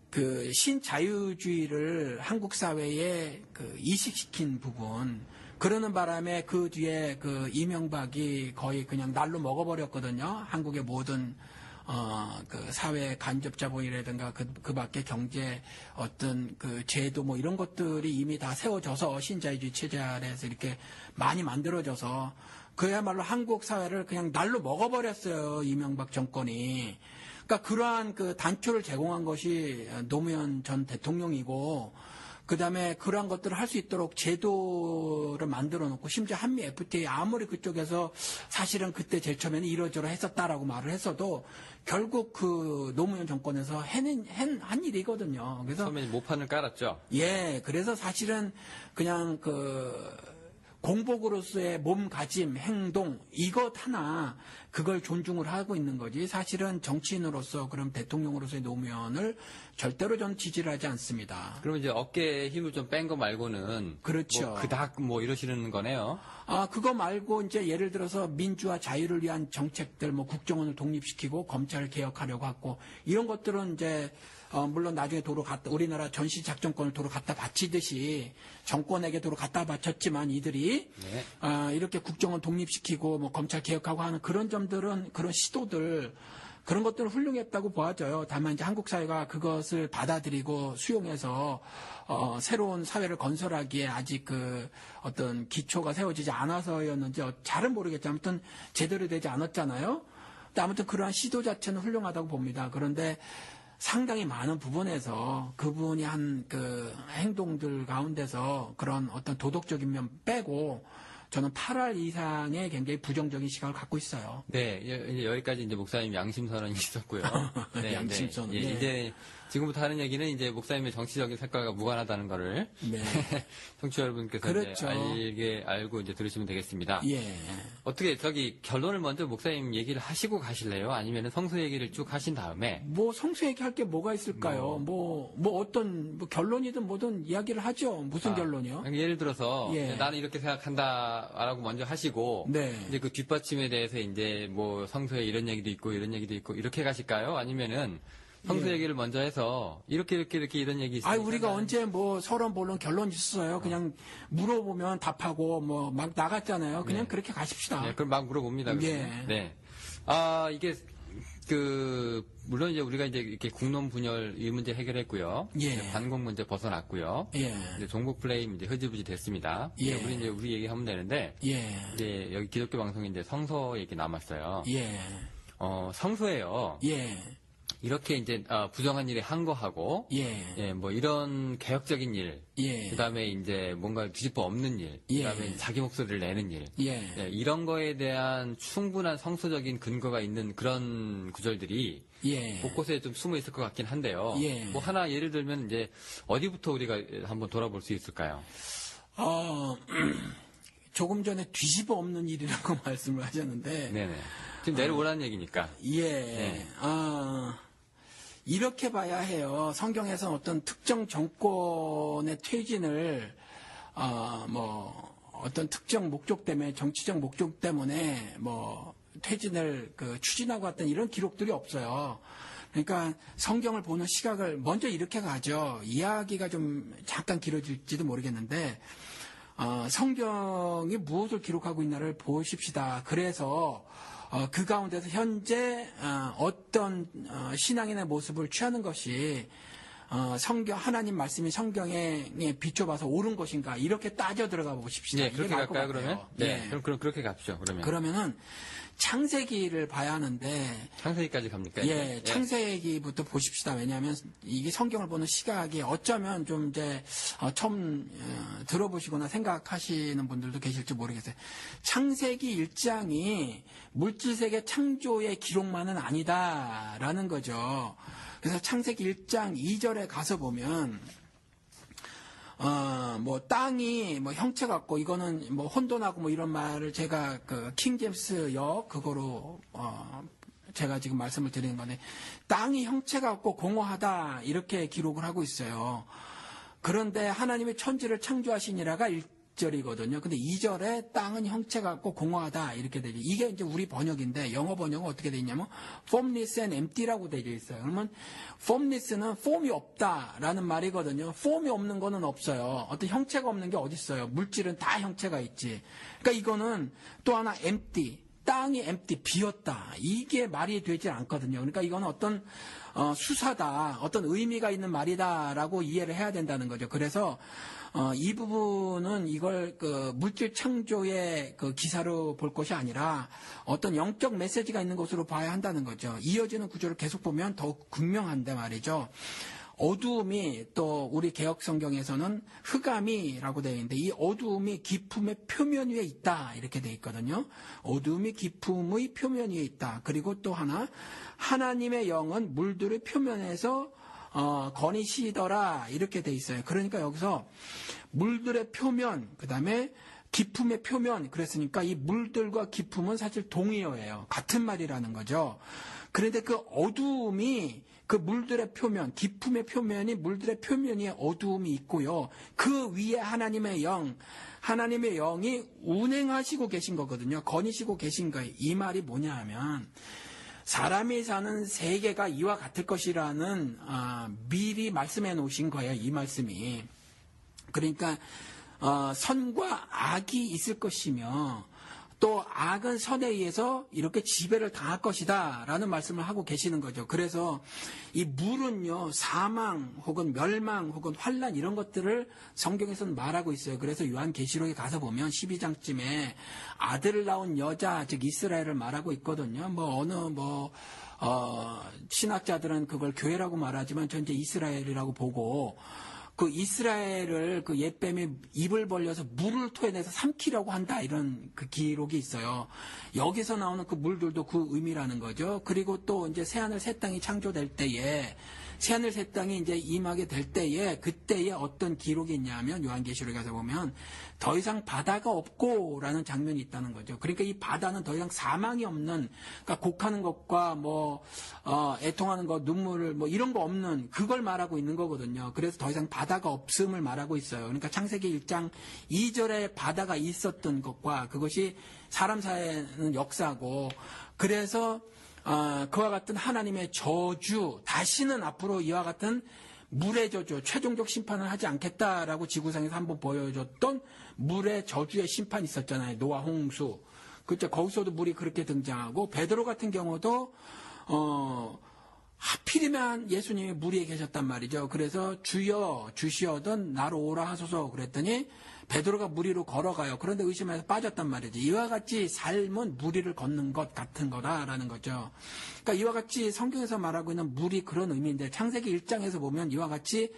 그 신자유주의를 한국 사회에 이식시킨 부분. 그러는 바람에 그 뒤에 그 이명박이 거의 그냥 날로 먹어버렸거든요. 한국의 모든 그 사회 간접 자본이라든가 그 밖에 경제 어떤 그 제도 뭐 이런 것들이 이미 다 세워져서 신자유주의 체제 아래에서 이렇게 많이 만들어져서 그야말로 한국 사회를 그냥 날로 먹어버렸어요. 이명박 정권이. 그러니까 그러한 그 단초를 제공한 것이 노무현 전 대통령이고 그다음에 그러한 것들을 할 수 있도록 제도를 만들어 놓고 심지어 한미 FTA 아무리 그쪽에서 사실은 그때 제일 처음에는 이러저러 했었다라고 말을 했어도 결국 그 노무현 정권에서 한 일이거든요. 그래서 처음에 모판을 깔았죠. 예, 그래서 사실은 그냥 공복으로서의 몸가짐, 행동 이것 하나 그걸 존중을 하고 있는 거지 사실은 정치인으로서 그럼 대통령으로서의 노무현을 절대로 전 지지를 하지 않습니다. 그러면 이제 어깨에 힘을 좀 뺀 거 말고는 그렇죠. 뭐 그닥 뭐 이러시는 거네요. 그거 말고 이제 예를 들어서 민주화 자유를 위한 정책들 뭐 국정원을 독립시키고 검찰을 개혁하려고 하고 이런 것들은 이제 물론 나중에 우리나라 전시작전권을 도로 갖다 바치듯이 정권에게 도로 갖다 바쳤지만 이들이 네. 이렇게 국정원 독립시키고 뭐 검찰 개혁하고 하는 그런 점들은 그런 시도들 그런 것들은 훌륭했다고 보아져요. 다만 이제 한국 사회가 그것을 받아들이고 수용해서 새로운 사회를 건설하기에 아직 그 어떤 기초가 세워지지 않아서였는지 잘은 모르겠지만 아무튼 제대로 되지 않았잖아요. 근데 아무튼 그러한 시도 자체는 훌륭하다고 봅니다. 그런데 상당히 많은 부분에서 그분이 한 그 행동들 가운데서 그런 어떤 도덕적인 면 빼고 저는 8할 이상의 굉장히 부정적인 시각을 갖고 있어요. 네, 이제 여기까지 이제 목사님 양심 선언이 있었고요. 네, 양심 선언. 네. 네. 이제 지금부터 하는 얘기는 이제 목사님의 정치적인 색깔과 무관하다는 거를 네. 청취자 여러분께서 그렇죠. 이제 알고 이제 들으시면 되겠습니다. 예. 어떻게 결론을 먼저 목사님 얘기를 하시고 가실래요? 아니면 성수 얘기를 쭉 하신 다음에 뭐 성수 얘기할 게 뭐가 있을까요? 뭐 어떤 결론이든 뭐든 이야기를 하죠. 무슨 결론이요? 예를 들어서 예. 나는 이렇게 생각한다라고 먼저 하시고 네. 이제 그 뒷받침에 대해서 이제 뭐 성서에 이런 얘기도 있고 이런 얘기도 있고 이렇게 가실까요? 아니면은 성서 예. 얘기를 먼저 해서 이렇게 이런 얘기 있으니까 우리가 언제 뭐 서론 본론 결론 있었어요. 그냥 물어보면 답하고 뭐 막 나갔잖아요. 그냥 네. 그렇게 가십시다. 네, 그럼 막 물어봅니다. 그러면. 예. 네. 이게 물론 이제 우리가 이제 이렇게 국론 분열 이 문제 해결했고요. 예. 이제 반공 문제 벗어났고요. 예. 이제 종북 플레임 이제 흐지부지 됐습니다. 예. 우리 이제 우리 얘기하면 되는데, 예. 이제 여기 기독교 방송에 이제 성서 얘기 남았어요. 예. 성서에요. 예. 이렇게 이제 부정한 일에 항거하고, 예. 뭐 이런 개혁적인 일, 예. 그다음에 이제 뭔가 뒤집어 엎는 일, 예. 그다음에 자기 목소리를 내는 일, 예. 이런 거에 대한 충분한 성서적인 근거가 있는 그런 구절들이 예. 곳곳에 좀 숨어 있을 것 같긴 한데요. 예. 뭐 하나 예를 들면 이제 어디부터 우리가 한번 돌아볼 수 있을까요? 조금 전에 뒤집어 엎는 일이라고 말씀을 하셨는데, 네네. 지금 내려오라는 얘기니까. 예. 네. 이렇게 봐야 해요. 성경에서 어떤 특정 정권의 퇴진을, 어떤 특정 목적 때문에, 정치적 목적 때문에, 퇴진을 추진하고 왔던 이런 기록들이 없어요. 그러니까 성경을 보는 시각을 먼저 이렇게 가죠. 이야기가 좀 잠깐 길어질지도 모르겠는데, 성경이 무엇을 기록하고 있나를 보십시다. 그래서, 그 가운데서 현재 어떤 신앙인의 모습을 취하는 것이 성경 하나님 말씀이 성경에 비춰봐서 옳은 것인가 이렇게 따져 들어가 보십시다. 네, 이게 그렇게 나을 것 갈까요, 같아요. 그러면? 네, 예. 그럼 그렇게 갑시죠, 그러면. 그러면은 창세기를 봐야 하는데 창세기까지 갑니까? 예, 창세기부터 보십시다. 왜냐하면 이게 성경을 보는 시각이 어쩌면 좀 이제 처음 들어보시거나 생각하시는 분들도 계실지 모르겠어요. 창세기 1장이 물질세계 창조의 기록만은 아니다라는 거죠. 그래서 창세기 1장 2절에 가서 보면 땅이 형체 같고 이거는 혼돈하고 이런 말을 제가 킹제임스 그거로 제가 지금 말씀을 드리는 건데 땅이 형체 같고 공허하다 이렇게 기록을 하고 있어요. 그런데 하나님의 천지를 창조하시니라가 1절이거든요. 근데 2절에 땅은 형체 같고 공허하다 이렇게 되죠. 이게 이제 우리 번역인데 영어 번역은 어떻게 되어 있냐면 formless and empty라고 되어 있어요. 그러면 formless는 폼이 없다라는 말이거든요. 폼이 없는 거는 없어요. 어떤 형체가 없는 게 어디 있어요. 물질은 다 형체가 있지. 그러니까 이거는 또 하나 empty. 땅이 empty, 비었다. 이게 말이 되지 않거든요. 그러니까 이거는 어떤 수사다, 어떤 의미가 있는 말이다라고 이해를 해야 된다는 거죠. 그래서 이 부분은 이걸 물질 창조의 기사로 볼 것이 아니라 어떤 영적 메시지가 있는 것으로 봐야 한다는 거죠. 이어지는 구조를 계속 보면 더욱 분명한데 말이죠. 어두움이 또 우리 개혁 성경에서는 흑암이라고 되어 있는데 이 어두움이 기품의 표면 위에 있다 이렇게 되어 있거든요. 어두움이 기품의 표면 위에 있다. 그리고 또 하나 하나님의 영은 물들의 표면에서 거니시더라 이렇게 되어 있어요. 그러니까 여기서 물들의 표면 그다음에 기품의 표면 그랬으니까 이 물들과 기품은 사실 동의어예요. 같은 말이라는 거죠. 그런데 그 어두움이 그 물들의 표면, 기품의 표면이 물들의 표면 위에 어두움이 있고요. 그 위에 하나님의 영이 운행하시고 계신 거거든요. 거니시고 계신 거예요. 이 말이 뭐냐 하면 사람이 사는 세계가 이와 같을 것이라는 미리 말씀해 놓으신 거예요. 이 말씀이. 그러니까 선과 악이 있을 것이며 또 악은 선에 의해서 이렇게 지배를 당할 것이다 라는 말씀을 하고 계시는 거죠. 그래서 이 물은요 사망 혹은 멸망 혹은 환란 이런 것들을 성경에서는 말하고 있어요. 그래서 요한계시록에 가서 보면 12장쯤에 아들을 낳은 여자 즉 이스라엘을 말하고 있거든요. 신학자들은 그걸 교회라고 말하지만 전 이제 이스라엘이라고 보고 그 이스라엘을 그 옛뱀이 입을 벌려서 물을 토해내서 삼키려고 한다 이런 그 기록이 있어요. 여기서 나오는 그 물들도 그 의미라는 거죠. 그리고 또 이제 새하늘 새 땅이 창조될 때에 새하늘 새 땅이 이제 임하게 될 때에 그때에 어떤 기록이 있냐면 요한계시록에 가서 보면 더 이상 바다가 없고라는 장면이 있다는 거죠. 그러니까 이 바다는 더 이상 사망이 없는 그러니까 곡하는 것과 애통하는 것 눈물을 이런 거 없는 그걸 말하고 있는 거거든요. 그래서 더 이상 바다가 없음을 말하고 있어요. 그러니까 창세기 1장 2절에 바다가 있었던 것과 그것이 사람 사이는 역사고 그래서 그와 같은 하나님의 저주, 다시는 앞으로 이와 같은 물의 저주, 최종적 심판을 하지 않겠다라고 지구상에서 한번 보여줬던 물의 저주의 심판이 있었잖아요. 노아 홍수. 그렇죠. 거기서도 물이 그렇게 등장하고 베드로 같은 경우도 하필이면 예수님이 무리에 계셨단 말이죠. 그래서 주여 주시어든 나로 오라 하소서 그랬더니 베드로가 무리로 걸어가요. 그런데 의심해서 빠졌단 말이죠. 이와 같이 삶은 무리를 걷는 것 같은 거다라는 거죠. 그러니까 이와 같이 성경에서 말하고 있는 무리 그런 의미인데 창세기 1장에서 보면 이와 같이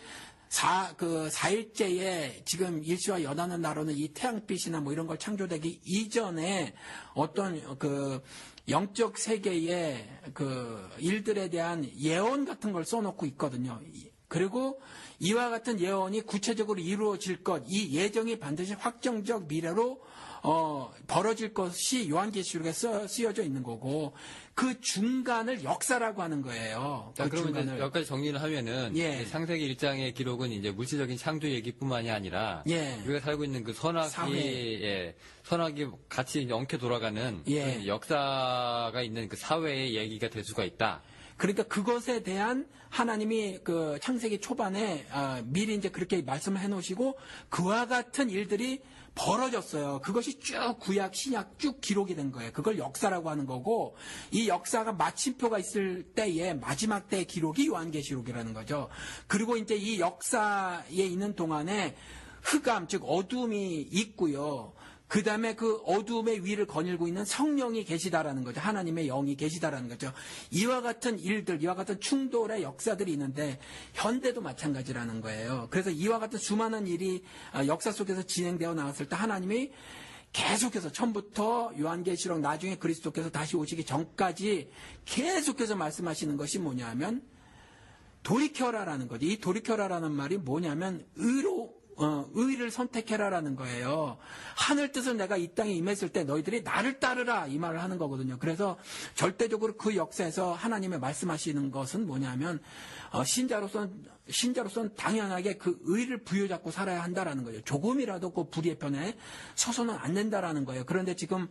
4일째에 지금 일시와 연하는 나로는 이 태양빛이나 뭐 이런 걸 창조되기 이전에 어떤 영적 세계의 일들에 대한 예언 같은 걸 써놓고 있거든요. 그리고 이와 같은 예언이 구체적으로 이루어질 것, 이 예정이 반드시 확정적 미래로 벌어질 것이 요한계시록에 쓰여져 있는 거고 그 중간을 역사라고 하는 거예요. 자, 그러면 이제 여기까지 정리를 하면은 예. 창세기 1장의 기록은 이제 물질적인 창조 얘기뿐만이 아니라 예. 우리가 살고 있는 그 선악이 같이 이제 엉켜 돌아가는 예. 그 역사가 있는 그 사회의 얘기가 될 수가 있다. 그러니까 그것에 대한 하나님이 그 창세기 초반에 미리 이제 그렇게 말씀을 해놓으시고 그와 같은 일들이 벌어졌어요. 그것이 쭉 구약, 신약 쭉 기록이 된 거예요. 그걸 역사라고 하는 거고 이 역사가 마침표가 있을 때의 마지막 때의 기록이 요한계시록이라는 거죠. 그리고 이제 이 역사에 있는 동안에 흑암, 즉 어둠이 있고요. 그 다음에 그 어둠의 위를 거닐고 있는 성령이 계시다라는 거죠. 하나님의 영이 계시다라는 거죠. 이와 같은 일들, 이와 같은 충돌의 역사들이 있는데 현대도 마찬가지라는 거예요. 그래서 이와 같은 수많은 일이 역사 속에서 진행되어 나왔을 때 하나님이 계속해서 처음부터 요한계시록 나중에 그리스도께서 다시 오시기 전까지 계속해서 말씀하시는 것이 뭐냐면 돌이켜라라는 거죠. 이 돌이켜라라는 말이 뭐냐면 의를 선택해라라는 거예요. 하늘 뜻을 내가 이 땅에 임했을 때 너희들이 나를 따르라 이 말을 하는 거거든요. 그래서 절대적으로 그 역사에서 하나님의 말씀하시는 것은 뭐냐면 신자로서는 당연하게 그 의를 부여잡고 살아야 한다라는 거예요. 조금이라도 그 불의의 편에 서서는 안 된다라는 거예요. 그런데 지금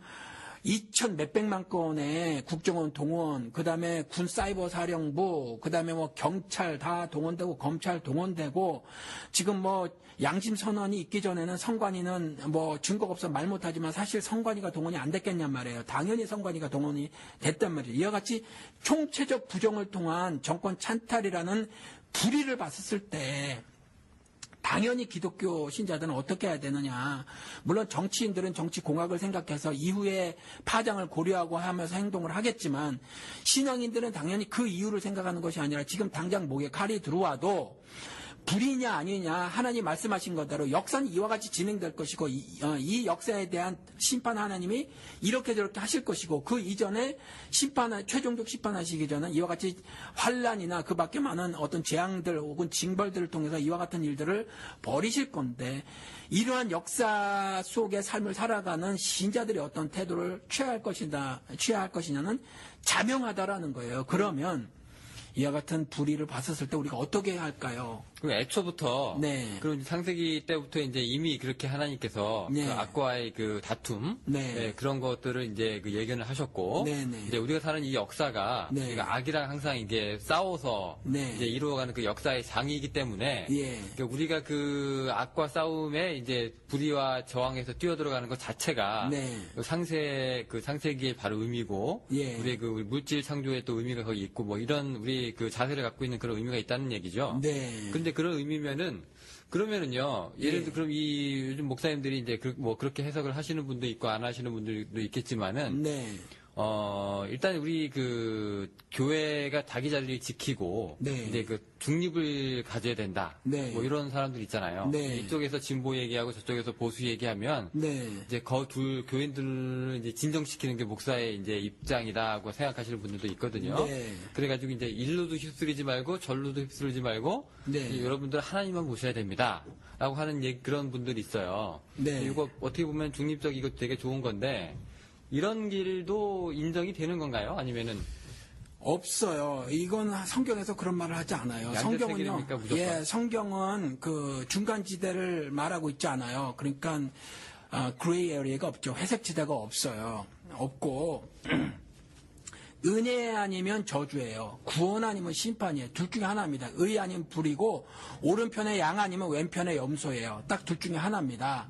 2천 몇백만 건의 국정원 동원, 그 다음에 군 사이버 사령부, 그 다음에 뭐 경찰 다 동원되고 검찰 동원되고 지금 뭐 양심 선언이 있기 전에는 선관위는 뭐 증거가 없어 말 못하지만 사실 선관위가 동원이 안 됐겠냔 말이에요. 당연히 선관위가 동원이 됐단 말이에요. 이와 같이 총체적 부정을 통한 정권 찬탈이라는 불의를 봤었을 때 당연히 기독교 신자들은 어떻게 해야 되느냐. 물론 정치인들은 정치 공학을 생각해서 이후에 파장을 고려하고 하면서 행동을 하겠지만 신앙인들은 당연히 그 이유를 생각하는 것이 아니라 지금 당장 목에 칼이 들어와도 불이냐 아니냐 하나님 말씀하신 것대로 역사는 이와 같이 진행될 것이고 이 역사에 대한 심판 하나님이 이렇게 저렇게 하실 것이고 그 이전에 최종적 심판하시기 전에 이와 같이 환란이나 그 밖에 많은 어떤 재앙들 혹은 징벌들을 통해서 이와 같은 일들을 벌이실 건데 이러한 역사 속의 삶을 살아가는 신자들이 어떤 태도를 취해야 할 것이냐는 자명하다라는 거예요. 그러면 이와 같은 불의를 봤었을 때 우리가 어떻게 해야 할까요? 그럼 애초부터 네. 그럼 창세기 때부터 이제 이미 그렇게 하나님께서 네. 그 악과의 그 다툼 네. 그런 것들을 이제 그 예견을 하셨고 네, 네. 이제 우리가 사는 이 역사가 네. 그러니까 악이랑 항상 이게 싸워서 네. 이제 이루어가는 그 역사의 장이기 때문에 예. 그러니까 우리가 그 악과 싸움에 이제 불의와 저항에서 뛰어들어가는 것 자체가 네. 그 창세기의 바로 의미고 예. 우리의 그 물질 창조에 또 의미가 거기 있고 뭐 이런 우리 그 자세를 갖고 있는 그런 의미가 있다는 얘기죠. 네. 근데 그런 의미면은 그러면은요. 예를 들어 그럼 이 요즘 목사님들이 이제 뭐 그렇게 해석을 하시는 분도 있고 안 하시는 분들도 있겠지만은 네. 일단 우리 그 교회가 자기 자리를 지키고 네. 이제 그 중립을 가져야 된다. 네. 뭐 이런 사람들 있잖아요. 네. 이쪽에서 진보 얘기하고 저쪽에서 보수 얘기하면 네. 이제 그 둘 교인들을 이제 진정시키는 게 목사의 이제 입장이다고 생각하시는 분들도 있거든요. 네. 그래가지고 이제 일로도 휩쓸리지 말고 절로도 휩쓸리지 말고 네. 여러분들 하나님만 모셔야 됩니다. 라고 하는 그런 분들이 있어요. 네. 이거 어떻게 보면 중립적 이거 되게 좋은 건데 이런 길도 인정이 되는 건가요? 아니면은 없어요. 이건 성경에서 그런 말을 하지 않아요. 성경은요. 양자택일입니까, 무조건? 예, 성경은 그 중간지대를 말하고 있지 않아요. 그러니까 그레이 에리어가 없죠. 회색 지대가 없어요. 없고 은혜 아니면 저주예요. 구원 아니면 심판이에요. 둘 중에 하나입니다. 의 아니면 불이고 오른편에 양 아니면 왼편에 염소예요. 딱 둘 중에 하나입니다.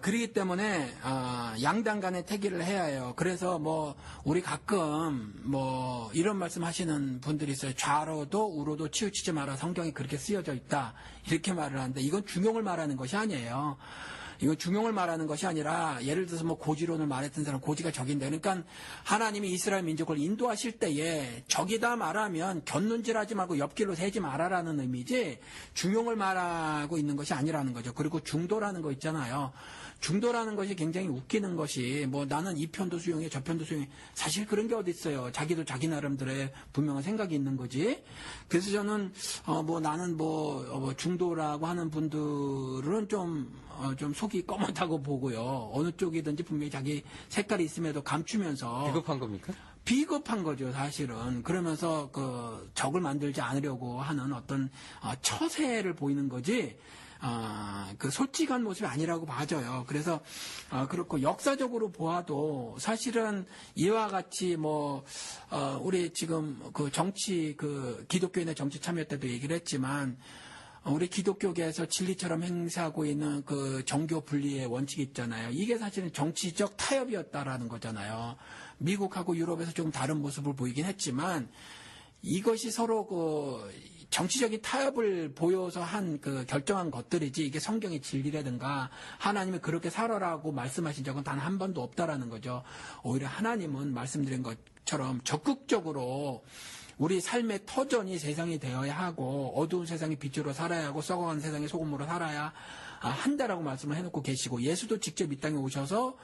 그렇기 때문에 양당 간에 태기를 해야 해요. 그래서 뭐 우리 가끔 뭐 이런 말씀하시는 분들이 있어요. 좌로도 우로도 치우치지 마라. 성경이 그렇게 쓰여져 있다. 이렇게 말을 하는데 이건 중용을 말하는 것이 아니에요. 이건 중용을 말하는 것이 아니라 예를 들어서 뭐 고지론을 말했던 사람 고지가 적인데 그러니까 하나님이 이스라엘 민족을 인도하실 때에 적이다 말하면 곁눈질하지 말고 옆길로 새지 말아라는 의미지 중용을 말하고 있는 것이 아니라는 거죠. 그리고 중도라는 거 있잖아요. 중도라는 것이 굉장히 웃기는 것이 뭐 나는 이 편도 수용해 저 편도 수용해 사실 그런 게 어디 있어요. 자기도 자기 나름대로의 분명한 생각이 있는 거지. 그래서 저는 뭐 나는 뭐 중도라고 하는 분들은 좀 속이 검었다고 보고요. 어느 쪽이든지 분명히 자기 색깔이 있음에도 감추면서 비겁한 겁니까? 비겁한 거죠, 사실은. 그러면서 적을 만들지 않으려고 하는 어떤 처세를 보이는 거지. 솔직한 모습이 아니라고 봐져요. 그래서 그렇고 역사적으로 보아도 사실은 이와 같이 우리 지금 기독교인의 정치 참여 때도 얘기를 했지만 우리 기독교계에서 진리처럼 행사하고 있는 그 정교 분리의 원칙이 있잖아요. 이게 사실은 정치적 타협이었다라는 거잖아요. 미국하고 유럽에서 조금 다른 모습을 보이긴 했지만 이것이 서로 정치적인 타협을 보여서 한 결정한 것들이지 이게 성경의 진리라든가 하나님이 그렇게 살아라고 말씀하신 적은 단 한 번도 없다라는 거죠. 오히려 하나님은 말씀드린 것처럼 적극적으로 우리 삶의 터전이 세상이 되어야 하고 어두운 세상의 빛으로 살아야 하고 썩어가는 세상의 소금으로 살아야 한다라고 말씀을 해놓고 계시고 예수도 직접 이 땅에 오셔서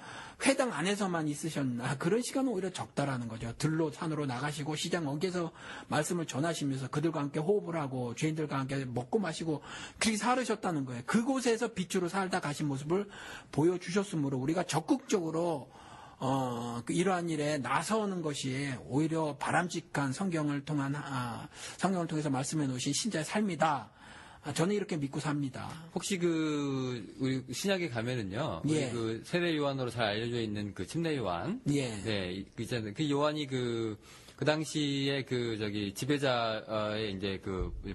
회당 안에서만 있으셨나 그런 시간은 오히려 적다라는 거죠. 들로 산으로 나가시고 시장 어귀에서 말씀을 전하시면서 그들과 함께 호흡을 하고 죄인들과 함께 먹고 마시고 그렇게 살으셨다는 거예요. 그곳에서 빛으로 살다 가신 모습을 보여주셨으므로 우리가 적극적으로 이러한 일에 나서는 것이 오히려 바람직한 성경을 통해서 말씀해 놓으신 신자의 삶이다. 저는 이렇게 믿고 삽니다. 혹시 우리 신약에 가면은요. 예. 우리 세례 요한으로 잘 알려져 있는 지례 요한. 예. 네, 있잖아요. 그 요한이 그 당시에 지배자의 이제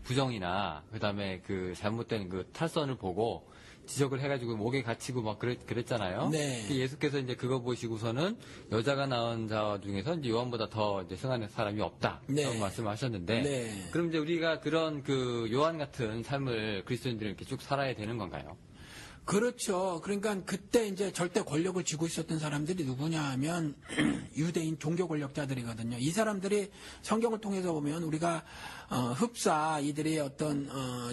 부정이나 그다음에 잘못된 탈선을 보고 지적을 해가지고 목에 갇히고 막 그랬잖아요. 네. 예수께서 이제 그거 보시고서는 여자가 낳은 자 중에서 이제 요한보다 더 이제 승한 사람이 없다. 네. 라고 말씀하셨는데. 네. 그럼 이제 우리가 그런 요한 같은 삶을 그리스도인들은 이렇게 쭉 살아야 되는 건가요? 그렇죠. 그러니까 그때 이제 절대 권력을 쥐고 있었던 사람들이 누구냐 하면 유대인 종교 권력자들이거든요. 이 사람들이 성경을 통해서 보면 우리가 흡사 이들이 어떤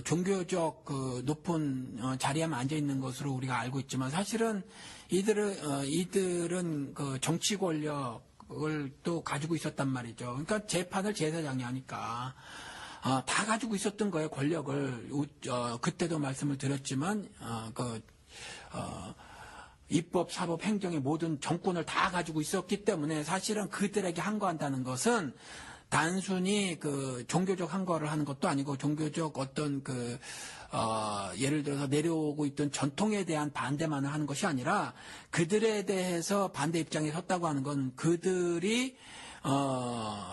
종교적 높은 자리에만 앉아 있는 것으로 우리가 알고 있지만 사실은 이들은 정치 권력을 또 가지고 있었단 말이죠. 그러니까 재판을 제사장이 하니까 다 가지고 있었던 거예요, 권력을. 그때도 말씀을 드렸지만, 입법, 사법, 행정의 모든 정권을 다 가지고 있었기 때문에 사실은 그들에게 항거한다는 것은 단순히 종교적 항거를 하는 것도 아니고 종교적 어떤 예를 들어서 내려오고 있던 전통에 대한 반대만을 하는 것이 아니라 그들에 대해서 반대 입장에 섰다고 하는 건 그들이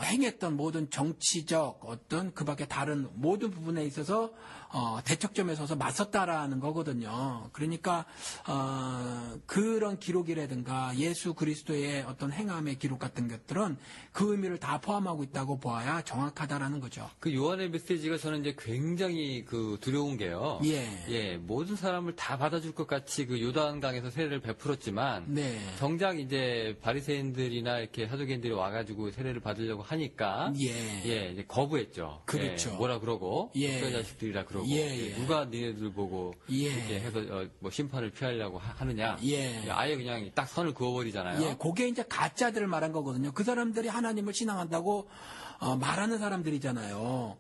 행했던 모든 정치적 어떤 그 밖에 다른 모든 부분에 있어서 대척점에 서서 맞섰다라는 거거든요. 그러니까 그런 기록이라든가 예수 그리스도의 어떤 행함의 기록 같은 것들은 그 의미를 다 포함하고 있다고 보아야 정확하다라는 거죠. 요한의 메시지가 저는 이제 굉장히 두려운 게요. 예. 모든 사람을 다 받아줄 것 같이 요단강에서 세례를 베풀었지만 네. 정작 이제 바리새인들이나 이렇게 사두개인들이 와가지고 세례를 받으려고 하니까 이제 거부했죠. 그렇죠. 뭐라 그러고 예. 독자 자식들이라 그러고 예. 누가 니네들 보고 이렇게 해서 심판을 피하려고 하느냐. 아예 그냥 딱 선을 그어버리잖아요. 예, 그게 이제 가짜들을 말한 거거든요. 그 사람들이 하나님을 신앙한다고 말하는 사람들이잖아요.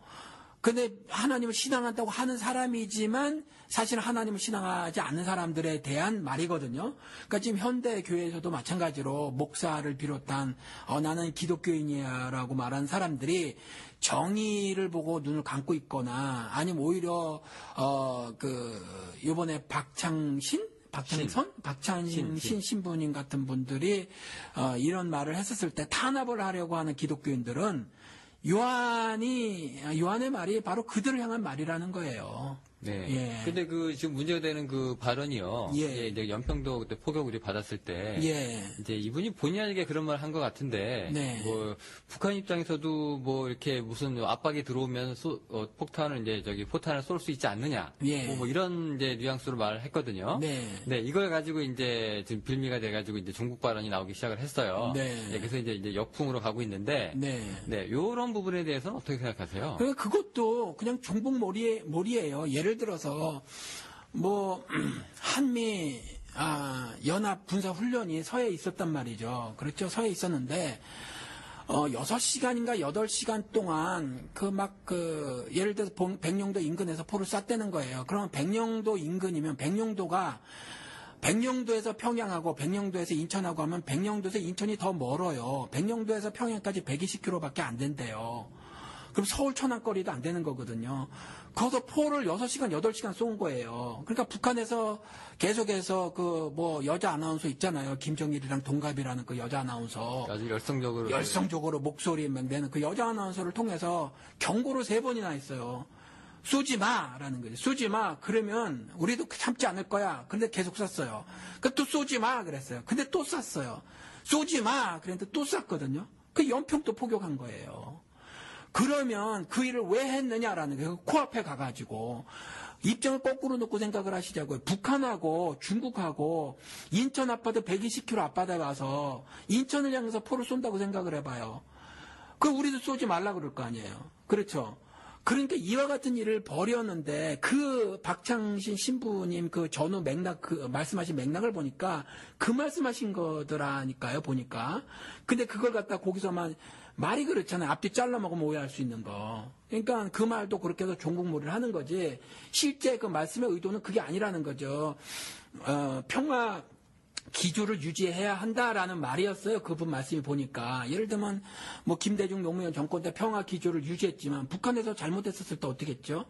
근데 하나님을 신앙한다고 하는 사람이지만 사실 하나님을 신앙하지 않는 사람들에 대한 말이거든요. 그러니까 지금 현대 교회에서도 마찬가지로 목사를 비롯한 나는 기독교인이야라고 말하는 사람들이 정의를 보고 눈을 감고 있거나 아니면 오히려 이번에 박창신 신부님 같은 분들이 이런 말을 했었을 때 탄압을 하려고 하는 기독교인들은 요한의 말이 바로 그들을 향한 말이라는 거예요. 네. 예. 근데 그 지금 문제가 되는 그 발언이요. 예. 이제 연평도 그때 포격 우리 받았을 때 예. 이제 이분이 본의 아니게 그런 말 한 것 같은데 네. 뭐 북한 입장에서도 뭐 이렇게 무슨 압박이 들어오면 폭탄을 이제 포탄을 쏠 수 있지 않느냐. 예. 뭐 이런 이제 뉘앙스로 말을 했거든요. 네. 네, 이걸 가지고 이제 지금 빌미가 돼가지고 이제 종북 발언이 나오기 시작을 했어요. 네. 그래서 이제 역풍으로 가고 있는데 네. 네, 요런 부분에 대해서는 어떻게 생각하세요? 그러니까 그것도 그냥 종북 몰이에요. 예를 들어서 뭐 한미 연합 군사 훈련이 서해에 있었단 말이죠. 그렇죠. 서해에 있었는데 6시간인가 8시간 동안 예를 들어서 백령도 인근에서 포를 쐈다는 거예요. 그러면 백령도 인근이면 백령도에서 평양하고 백령도에서 인천하고 하면 백령도에서 인천이 더 멀어요. 백령도에서 평양까지 120km밖에 안 된대요. 그럼 서울 천안거리도 안 되는 거거든요. 거기서 포를 6시간, 8시간 쏜 거예요. 그러니까 북한에서 계속해서 여자 아나운서 있잖아요. 김정일이랑 동갑이라는 그 여자 아나운서. 아주 열성적으로 목소리 내는 그 여자 아나운서를 통해서 경고를 3번이나 했어요. 쏘지 마라는 거죠. 쏘지 마. 그러면 우리도 참지 않을 거야. 근데 계속 쐈어요. 또 쏘지 마 그랬어요. 근데 또 쐈어요. 쏘지 마. 그랬는데 또 쐈거든요. 그 연평도 포격한 거예요. 그러면 그 일을 왜 했느냐라는 거예요. 코앞에 가가지고 입장을 거꾸로 놓고 생각을 하시자고요. 북한하고 중국하고 인천 앞바다 120km 앞바다에 와서 인천을 향해서 포를 쏜다고 생각을 해봐요. 그럼 우리도 쏘지 말라 그럴 거 아니에요. 그렇죠. 그러니까 이와 같은 일을 벌였는데 그 박창신 신부님 그 전후 맥락 말씀하신 맥락을 보니까 그 말씀하신 거더라니까요. 보니까. 근데 그걸 갖다 거기서만 말이 그렇잖아요. 앞뒤 잘라 먹으면 오해할 수 있는 거. 그러니까 그 말도 그렇게 해서 종북몰이를 하는 거지. 실제 그 말씀의 의도는 그게 아니라는 거죠. 평화 기조를 유지해야 한다라는 말이었어요. 그분 말씀이 보니까. 예를 들면 김대중 노무현 정권 때 평화 기조를 유지했지만 북한에서 잘못했었을 때 어떻게 했죠?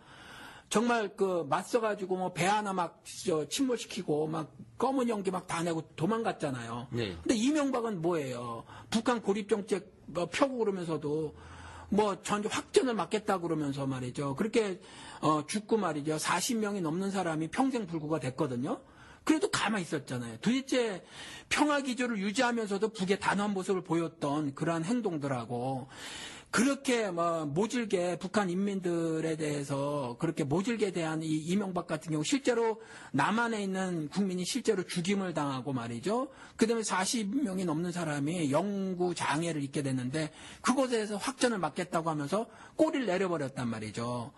정말 맞서가지고 배 하나 침몰시키고 검은 연기 다 내고 도망갔잖아요. 네. 근데 이명박은 뭐예요? 북한 고립정책 펴고 그러면서도 전혀 확전을 막겠다 그러면서 말이죠. 그렇게 죽고 말이죠. 40명이 넘는 사람이 평생 불구가 됐거든요. 그래도 가만히 있었잖아요. 도대체 평화 기조를 유지하면서도 북의 단호한 모습을 보였던 그러한 행동들하고 그렇게 모질게 북한 인민들에 대해서 그렇게 모질게 대한 이 이명박 같은 경우 실제로 남한에 있는 국민이 실제로 죽임을 당하고 말이죠. 그다음에 40명이 넘는 사람이 영구 장애를 입게 됐는데 그곳에서 확전을 막겠다고 하면서 꼬리를 내려버렸단 말이죠.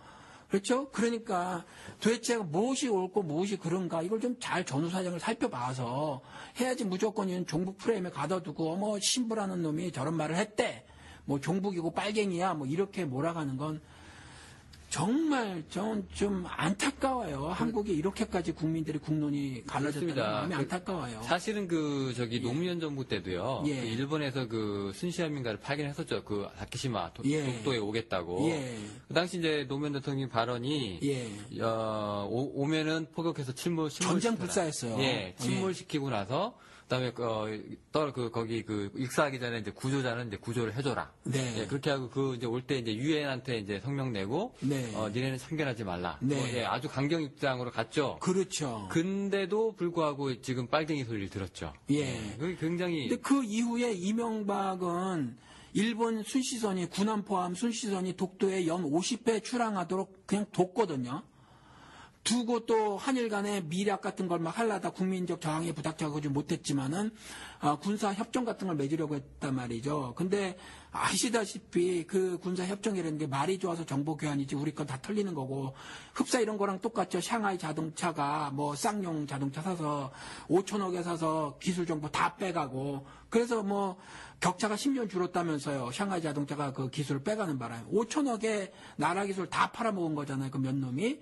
그렇죠? 그러니까 도대체 무엇이 옳고 무엇이 그런가 이걸 좀 잘 전후사정을 살펴봐서 해야지 무조건 이런 종북 프레임에 가둬두고 신부라는 놈이 저런 말을 했대. 종북이고 빨갱이야. 이렇게 몰아가는 건 정말 좀 안타까워요. 한국이 이렇게까지 국민들이 국론이 갈라졌다는 마음이 안타까워요. 사실은 노무현 정부 때도요. 예. 일본에서 순시아민가를 파견했었죠. 다케시마 예. 독도에 오겠다고. 예. 그 당시 이제 노무현 대통령 발언이 예. 오면은 포격해서 전쟁 불사했어요. 예. 침몰시키고 나서 그다음에 거기 익사하기 전에 이제 구조자는 이제 구조를 해줘라. 네. 예, 그렇게 하고 이제 올 때 이제 유엔한테 이제 성명 내고 네. 니네는 참견하지 말라. 네. 아주 강경 입장으로 갔죠. 그렇죠. 근데도 불구하고 지금 빨갱이 소리를 들었죠. 예. 그게 굉장히. 근데 그 이후에 이명박은 일본 순시선이 군함 포함 순시선이 독도에 연 50배 출항하도록 그냥 뒀거든요. 두고 또 한일 간의 미략 같은 걸 하려다 국민적 저항에 부닥쳐가지고 못했지만은 군사 협정 같은 걸 맺으려고 했단 말이죠. 근데 아시다시피 그 군사 협정이라는 게 말이 좋아서 정보 교환이지 우리 건 다 털리는 거고 흡사 이런 거랑 똑같죠. 샹하이 자동차가 쌍용 자동차 사서 5천억에 사서 기술 정보 다 빼가고 그래서 격차가 10년 줄었다면서요. 샹하이 자동차가 그 기술을 빼가는 바람에 5천억에 나라 기술 다 팔아먹은 거잖아요. 그 몇 놈이.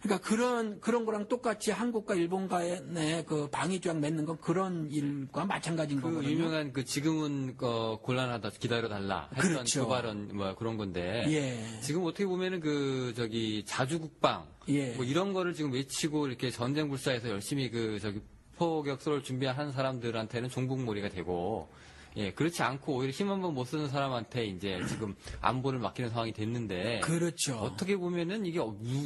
그러니까 그런 거랑 똑같이 한국과 일본 간의 그 방위 조약 맺는 건 그런 일과 마찬가지인 거거든요. 유명한 지금은 곤란하다 기다려달라 했던 그렇죠. 그 발언 그런 건데 예. 지금 어떻게 보면은 자주국방 예. 이런 거를 지금 외치고 이렇게 전쟁 불사에서 열심히 포격소를 준비한 사람들한테는 종북몰이가 되고 예, 그렇지 않고 오히려 힘 한 번 못 쓰는 사람한테 이제 지금 안보를 맡기는 상황이 됐는데. 그렇죠. 어떻게 보면은 이게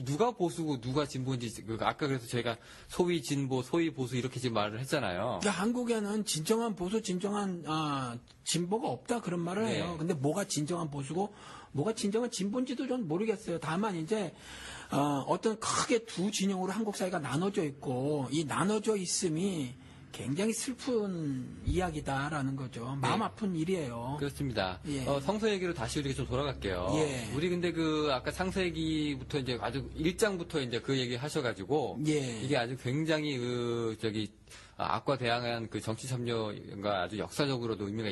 누가 보수고 누가 진보인지, 아까 그래서 저희가 소위 진보, 소위 보수 이렇게 지금 말을 했잖아요. 그러니까 한국에는 진정한 보수, 진정한 진보가 없다 그런 말을 네. 해요. 근데 뭐가 진정한 보수고 뭐가 진정한 진보인지도 전 모르겠어요. 다만 이제 어떤 크게 두 진영으로 한국 사회가 나눠져 있고 이 나눠져 있음이 굉장히 슬픈 이야기다라는 거죠. 마음 네. 아픈 일이에요. 그렇습니다. 예. 성서 얘기로 다시 우리가 좀 돌아갈게요. 예. 우리 근데 아까 창세기부터 이제 아주 1장부터 이제 그 얘기 하셔가지고. 예. 이게 아주 굉장히 악과 대항한 그 정치 참여가 아주 역사적으로도 의미가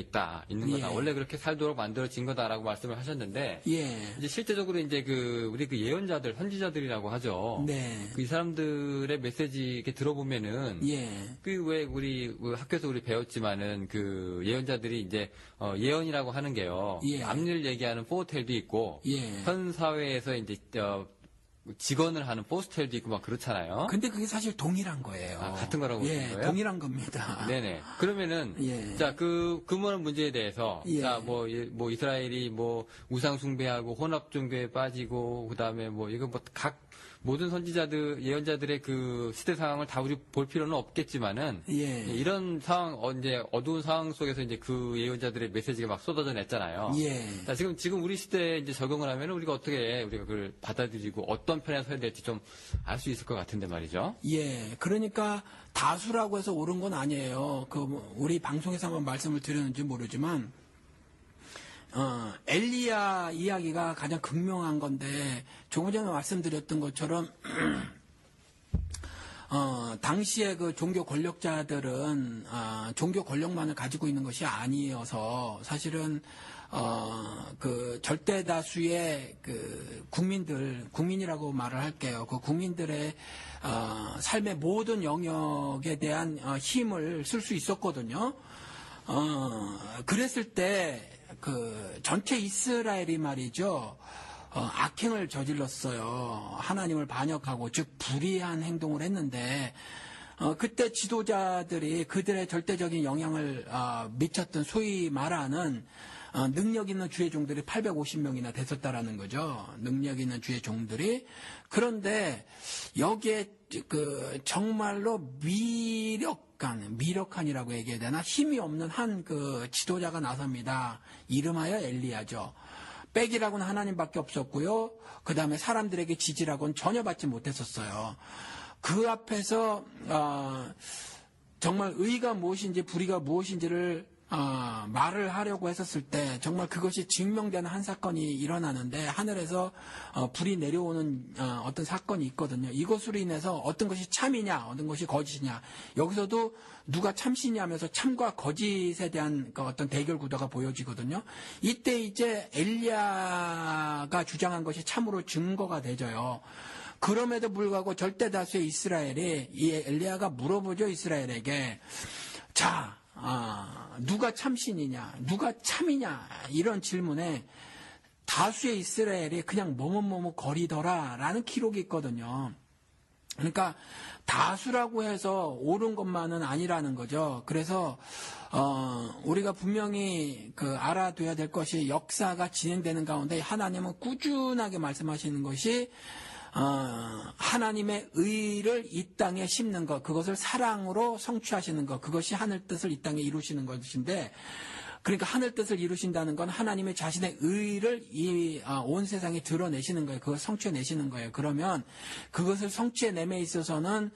있는 거다. 예. 원래 그렇게 살도록 만들어진 거다라고 말씀을 하셨는데. 예. 이제 실제적으로 이제 우리 예언자들, 선지자들이라고 하죠. 네. 이 사람들의 메시지 이렇게 들어보면은. 예. 왜 우리 학교에서 우리 배웠지만은 그 예언자들이 이제 예언이라고 하는 게요. 예. 앞일 얘기하는 포어텔도 있고. 예. 현 사회에서 이제 직언을 하는 포스텔도 있고 막 그렇잖아요. 근데 그게 사실 동일한 거예요. 같은 거라고 예, 보시는 거예요? 동일한 겁니다. 네네. 그러면은 예. 자, 근본한 문제에 대해서 예. 자, 뭐 이스라엘이 우상 숭배하고 혼합 종교에 빠지고 그다음에 이거 모든 선지자들, 예언자들의 그 시대 상황을 다 우리 볼 필요는 없겠지만은 예. 이런 상황 이제 어두운 상황 속에서 이제 그 예언자들의 메시지가 막 쏟아져 냈잖아요. 예. 자, 지금 우리 시대에 이제 적용을 하면 우리가 어떻게 우리가 그걸 받아들이고 어떤 편에 서야 될지 좀 알 수 있을 것 같은데 말이죠. 예, 그러니까 다수라고 해서 옳은 건 아니에요. 우리 방송에서 한번 말씀을 드렸는지 모르지만, 엘리야 이야기가 가장 극명한 건데, 조금 전에 말씀드렸던 것처럼, 당시에 그 종교 권력자들은, 종교 권력만을 가지고 있는 것이 아니어서, 사실은, 그 절대 다수의 그 국민이라고 말을 할게요. 그 국민들의 삶의 모든 영역에 대한 힘을 쓸 수 있었거든요. 그랬을 때 그 전체 이스라엘이 말이죠. 악행을 저질렀어요. 하나님을 반역하고 즉 불의한 행동을 했는데 그때 지도자들이 그들의 절대적인 영향을 미쳤던 소위 말하는 능력 있는 주의 종들이 850명이나 됐었다라는 거죠. 능력 있는 주의 종들이. 그런데 여기에 그 정말로 미력한이라고 얘기해야 되나? 힘이 없는 한 그 지도자가 나섭니다. 이름하여 엘리야죠. 백이라고는 하나님밖에 없었고요. 그 다음에 사람들에게 지지라고는 전혀 받지 못했었어요. 그 앞에서 정말 의가 무엇인지 불의가 무엇인지를 말을 하려고 했었을 때 정말 그것이 증명되는 한 사건이 일어나는데 하늘에서 불이 내려오는 어떤 사건이 있거든요. 이것으로 인해서 어떤 것이 참이냐 어떤 것이 거짓이냐 여기서도 누가 참신이 하면서 참과 거짓에 대한 그 어떤 대결 구도가 보여지거든요. 이때 이제 엘리야가 주장한 것이 참으로 증거가 되져요. 그럼에도 불구하고 절대 다수의 이스라엘이 이 엘리야가 물어보죠. 이스라엘에게 자 누가 참신이냐, 누가 참이냐, 이런 질문에 다수의 이스라엘이 그냥 뭐뭐뭐뭐 거리더라라는 기록이 있거든요. 그러니까 다수라고 해서 옳은 것만은 아니라는 거죠. 그래서 우리가 분명히 알아둬야 될 것이 역사가 진행되는 가운데 하나님은 꾸준하게 말씀하시는 것이 하나님의 의를 이 땅에 심는 것, 그것을 사랑으로 성취하시는 것, 그것이 하늘 뜻을 이 땅에 이루시는 것인데, 그러니까 하늘 뜻을 이루신다는 건 하나님의 자신의 의를 이 온 세상에 드러내시는 거예요. 그걸 성취해내시는 거예요. 그러면 그것을 성취해냄에 있어서는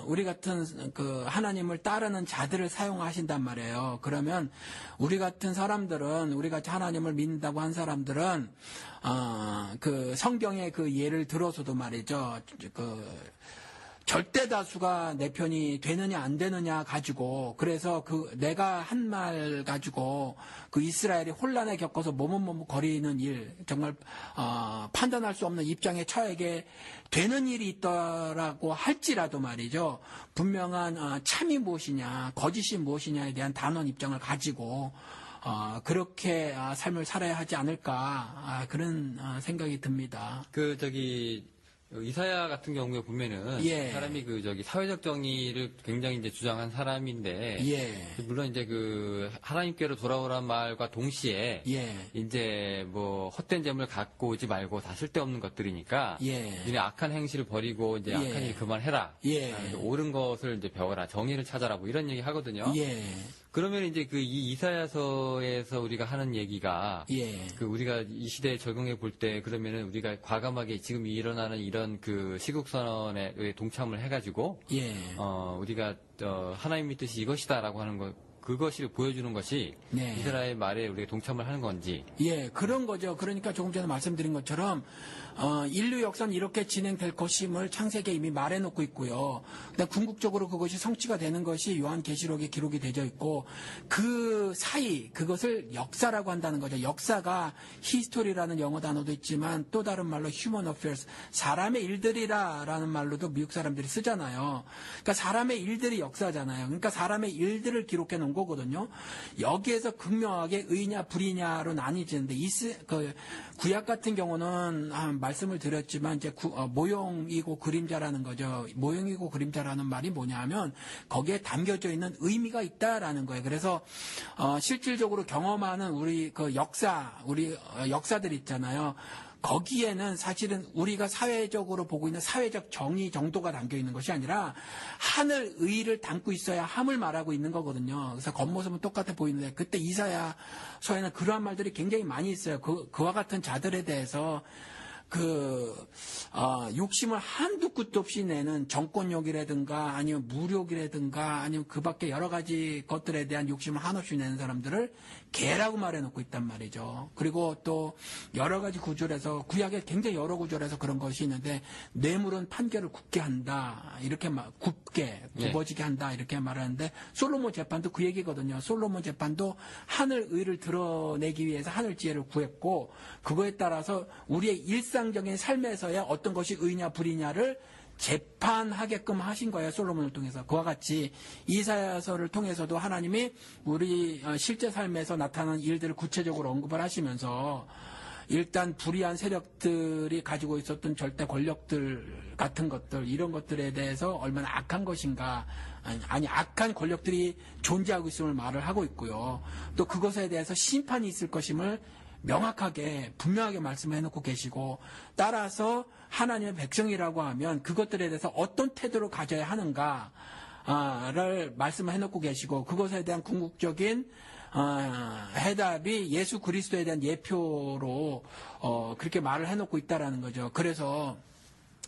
우리 같은 그 하나님을 따르는 자들을 사용하신단 말이에요. 그러면 우리 같은 사람들은 우리 같이 하나님을 믿는다고 한 사람들은 그 성경의 그 예를 들어서도 말이죠. 절대 다수가 내 편이 되느냐 안 되느냐 가지고 그래서 내가 한 말 가지고 그 이스라엘이 혼란에 겪어서 뭐뭐뭐 거리는 일 정말 판단할 수 없는 입장에 처하게 되는 일이 있더라고 할지라도 말이죠. 분명한 참이 무엇이냐 거짓이 무엇이냐에 대한 단언 입장을 가지고 그렇게 삶을 살아야 하지 않을까 그런 생각이 듭니다. 이사야 같은 경우에 보면은 예. 사람이 사회적 정의를 굉장히 이제 주장한 사람인데 예. 물론 이제 하나님께로 돌아오란 말과 동시에 예. 이제 헛된 재물 갖고 오지 말고 다 쓸데없는 것들이니까 예. 니네 악한 행실을 버리고 이제 예. 악한 일 그만해라. 예. 옳은 것을 이제 배워라. 정의를 찾아라. 뭐 이런 얘기 하거든요. 예. 그러면 이제 이 이사야서에서 우리가 하는 얘기가 예. 우리가 이 시대에 적용해 볼 때 그러면은 우리가 과감하게 지금 일어나는 이런 시국선언에 동참을 해가지고 예. 우리가 하나님의 뜻이 이것이다라고 하는 것 그것을 보여주는 것이 네. 이스라엘 말에 우리가 동참을 하는 건지. 예, 그런 거죠. 그러니까 조금 전에 말씀드린 것처럼 인류 역사는 이렇게 진행될 것임을 창세기에 이미 말해놓고 있고요. 근데 궁극적으로 그것이 성취가 되는 것이 요한계시록에 기록이 되어 있고 그 사이 그것을 역사라고 한다는 거죠. 역사가 히스토리라는 영어 단어도 있지만 또 다른 말로 human affairs, 사람의 일들이라는 말로도 미국 사람들이 쓰잖아요. 그러니까 사람의 일들이 역사잖아요. 그러니까 사람의 일들을 기록해 놓은 거거든요. 여기에서 극명하게 의냐 불이냐로 나뉘지는데 구약 같은 경우는 말씀을 드렸지만 이제 모형이고 그림자라는 거죠. 모형이고 그림자라는 말이 뭐냐면 거기에 담겨져 있는 의미가 있다라는 거예요. 그래서 실질적으로 경험하는 우리 역사들 있잖아요. 거기에는 사실은 우리가 사회적으로 보고 있는 사회적 정의 정도가 담겨 있는 것이 아니라 하늘 의를 담고 있어야 함을 말하고 있는 거거든요. 그래서 겉모습은 똑같아 보이는데 그때 이사야서에는 그러한 말들이 굉장히 많이 있어요. 그와 같은 자들에 대해서 욕심을 한두 끝도 없이 내는 정권욕이라든가 아니면 무력이라든가 아니면 그 밖에 여러 가지 것들에 대한 욕심을 한없이 내는 사람들을 개라고 말해놓고 있단 말이죠. 그리고 또 여러 가지 구절에서 구약에 굉장히 여러 구절에서 그런 것이 있는데 뇌물은 판결을 굽게 한다. 이렇게 굽어지게 한다. 이렇게 말하는데 솔로몬 재판도 그 얘기거든요. 솔로몬 재판도 하늘 의를 드러내기 위해서 하늘 지혜를 구했고 그거에 따라서 우리의 일상적인 삶에서의 어떤 것이 의냐 불이냐를 재판하게끔 하신 거예요. 솔로몬을 통해서. 그와 같이 이사야서를 통해서도 하나님이 우리 실제 삶에서 나타나는 일들을 구체적으로 언급을 하시면서 일단 불의한 세력들이 가지고 있었던 절대 권력들 같은 것들 이런 것들에 대해서 얼마나 악한 것인가 악한 권력들이 존재하고 있음을 말을 하고 있고요. 또 그것에 대해서 심판이 있을 것임을 명확하게 분명하게 말씀해놓고 계시고 따라서 하나님의 백성이라고 하면 그것들에 대해서 어떤 태도를 가져야 하는가를 말씀해놓고 계시고 그것에 대한 궁극적인 해답이 예수 그리스도에 대한 예표로 그렇게 말을 해놓고 있다라는 거죠. 그래서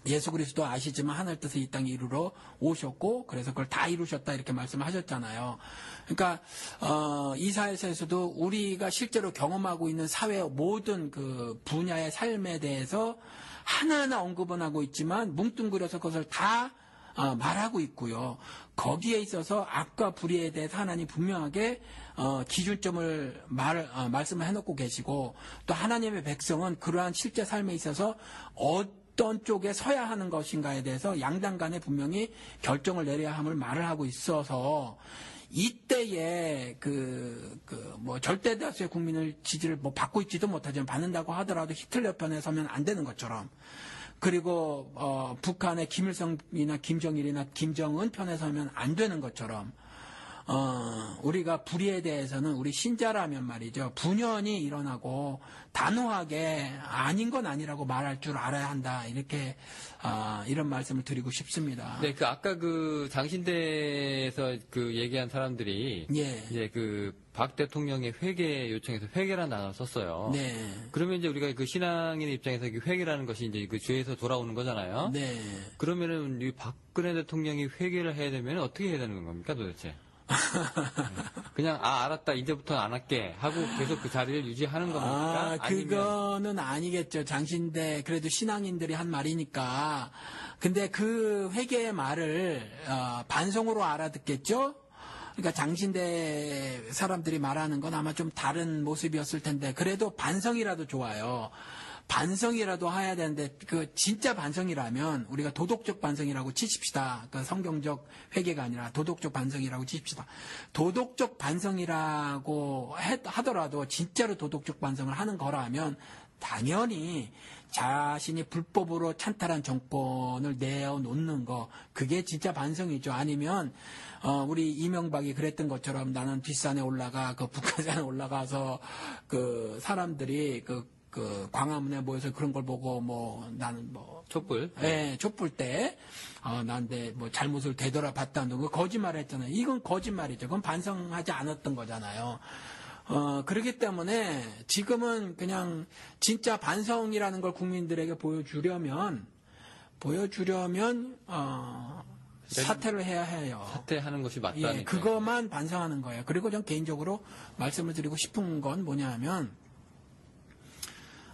예수 그리스도 아시지만 하늘 뜻을 이 땅에 이루러 오셨고 그래서 그걸 다 이루셨다 이렇게 말씀하셨잖아요. 그러니까 이사야서에서도 우리가 실제로 경험하고 있는 사회 모든 그 분야의 삶에 대해서 하나하나 언급은 하고 있지만 뭉뚱그려서 그것을 다 말하고 있고요. 거기에 있어서 악과 불의에 대해서 하나님 분명하게 기준점을 말씀을 해놓고 계시고 또 하나님의 백성은 그러한 실제 삶에 있어서 어떤 쪽에 서야 하는 것인가에 대해서 양당 간에 분명히 결정을 내려야 함을 말을 하고 있어서 이때에 절대 다수의 국민을 지지를 받고 있지도 못하지만 받는다고 하더라도 히틀러 편에 서면 안 되는 것처럼 그리고 북한의 김일성이나 김정일이나 김정은 편에 서면 안 되는 것처럼 우리가 불의에 대해서는 우리 신자라면 말이죠. 분연히 일어나고 단호하게 아닌 건 아니라고 말할 줄 알아야 한다. 이렇게 이런 말씀을 드리고 싶습니다. 네, 아까 장신대에서 얘기한 사람들이 예. 이제 박 대통령의 회개 요청에서 회개라는 단어를 썼어요. 네. 그러면 이제 우리가 신앙인의 입장에서 회개라는 것이 이제 죄에서 돌아오는 거잖아요. 네. 그러면은 이 박근혜 대통령이 회개를 해야 되면 어떻게 해야 되는 겁니까 도대체? 그냥 알았다 이제부터는 안 할게 하고 계속 그 자리를 유지하는 겁니까? 그거는 아니겠죠. 장신대 그래도 신앙인들이 한 말이니까. 근데 그 회개의 말을 반성으로 알아듣겠죠. 그러니까 장신대 사람들이 말하는 건 아마 좀 다른 모습이었을 텐데 그래도 반성이라도 좋아요. 반성이라도 해야 되는데 진짜 반성이라면 우리가 도덕적 반성이라고 치십시다. 성경적 회개가 아니라 도덕적 반성이라고 치십시다. 도덕적 반성이라고 하더라도 진짜로 도덕적 반성을 하는 거라면 당연히 자신이 불법으로 찬탈한 정권을 내어놓는 거, 그게 진짜 반성이죠. 아니면 우리 이명박이 그랬던 것처럼 나는 뒷산에 올라가, 그 북한산에 올라가서 그 사람들이 그 광화문에 모여서 그런 걸 보고 나는 촛불. 예, 촛불 때 난데 잘못을 되돌아봤다는 거 거짓말했잖아요. 이건 거짓말이죠. 그건 반성하지 않았던 거잖아요. 그렇기 때문에 지금은 그냥 진짜 반성이라는 걸 국민들에게 보여주려면 사퇴를 해야 해요. 사퇴하는 것이 맞다니까. 예, 그것만 반성하는 거예요. 그리고 전 개인적으로 말씀을 드리고 싶은 건 뭐냐면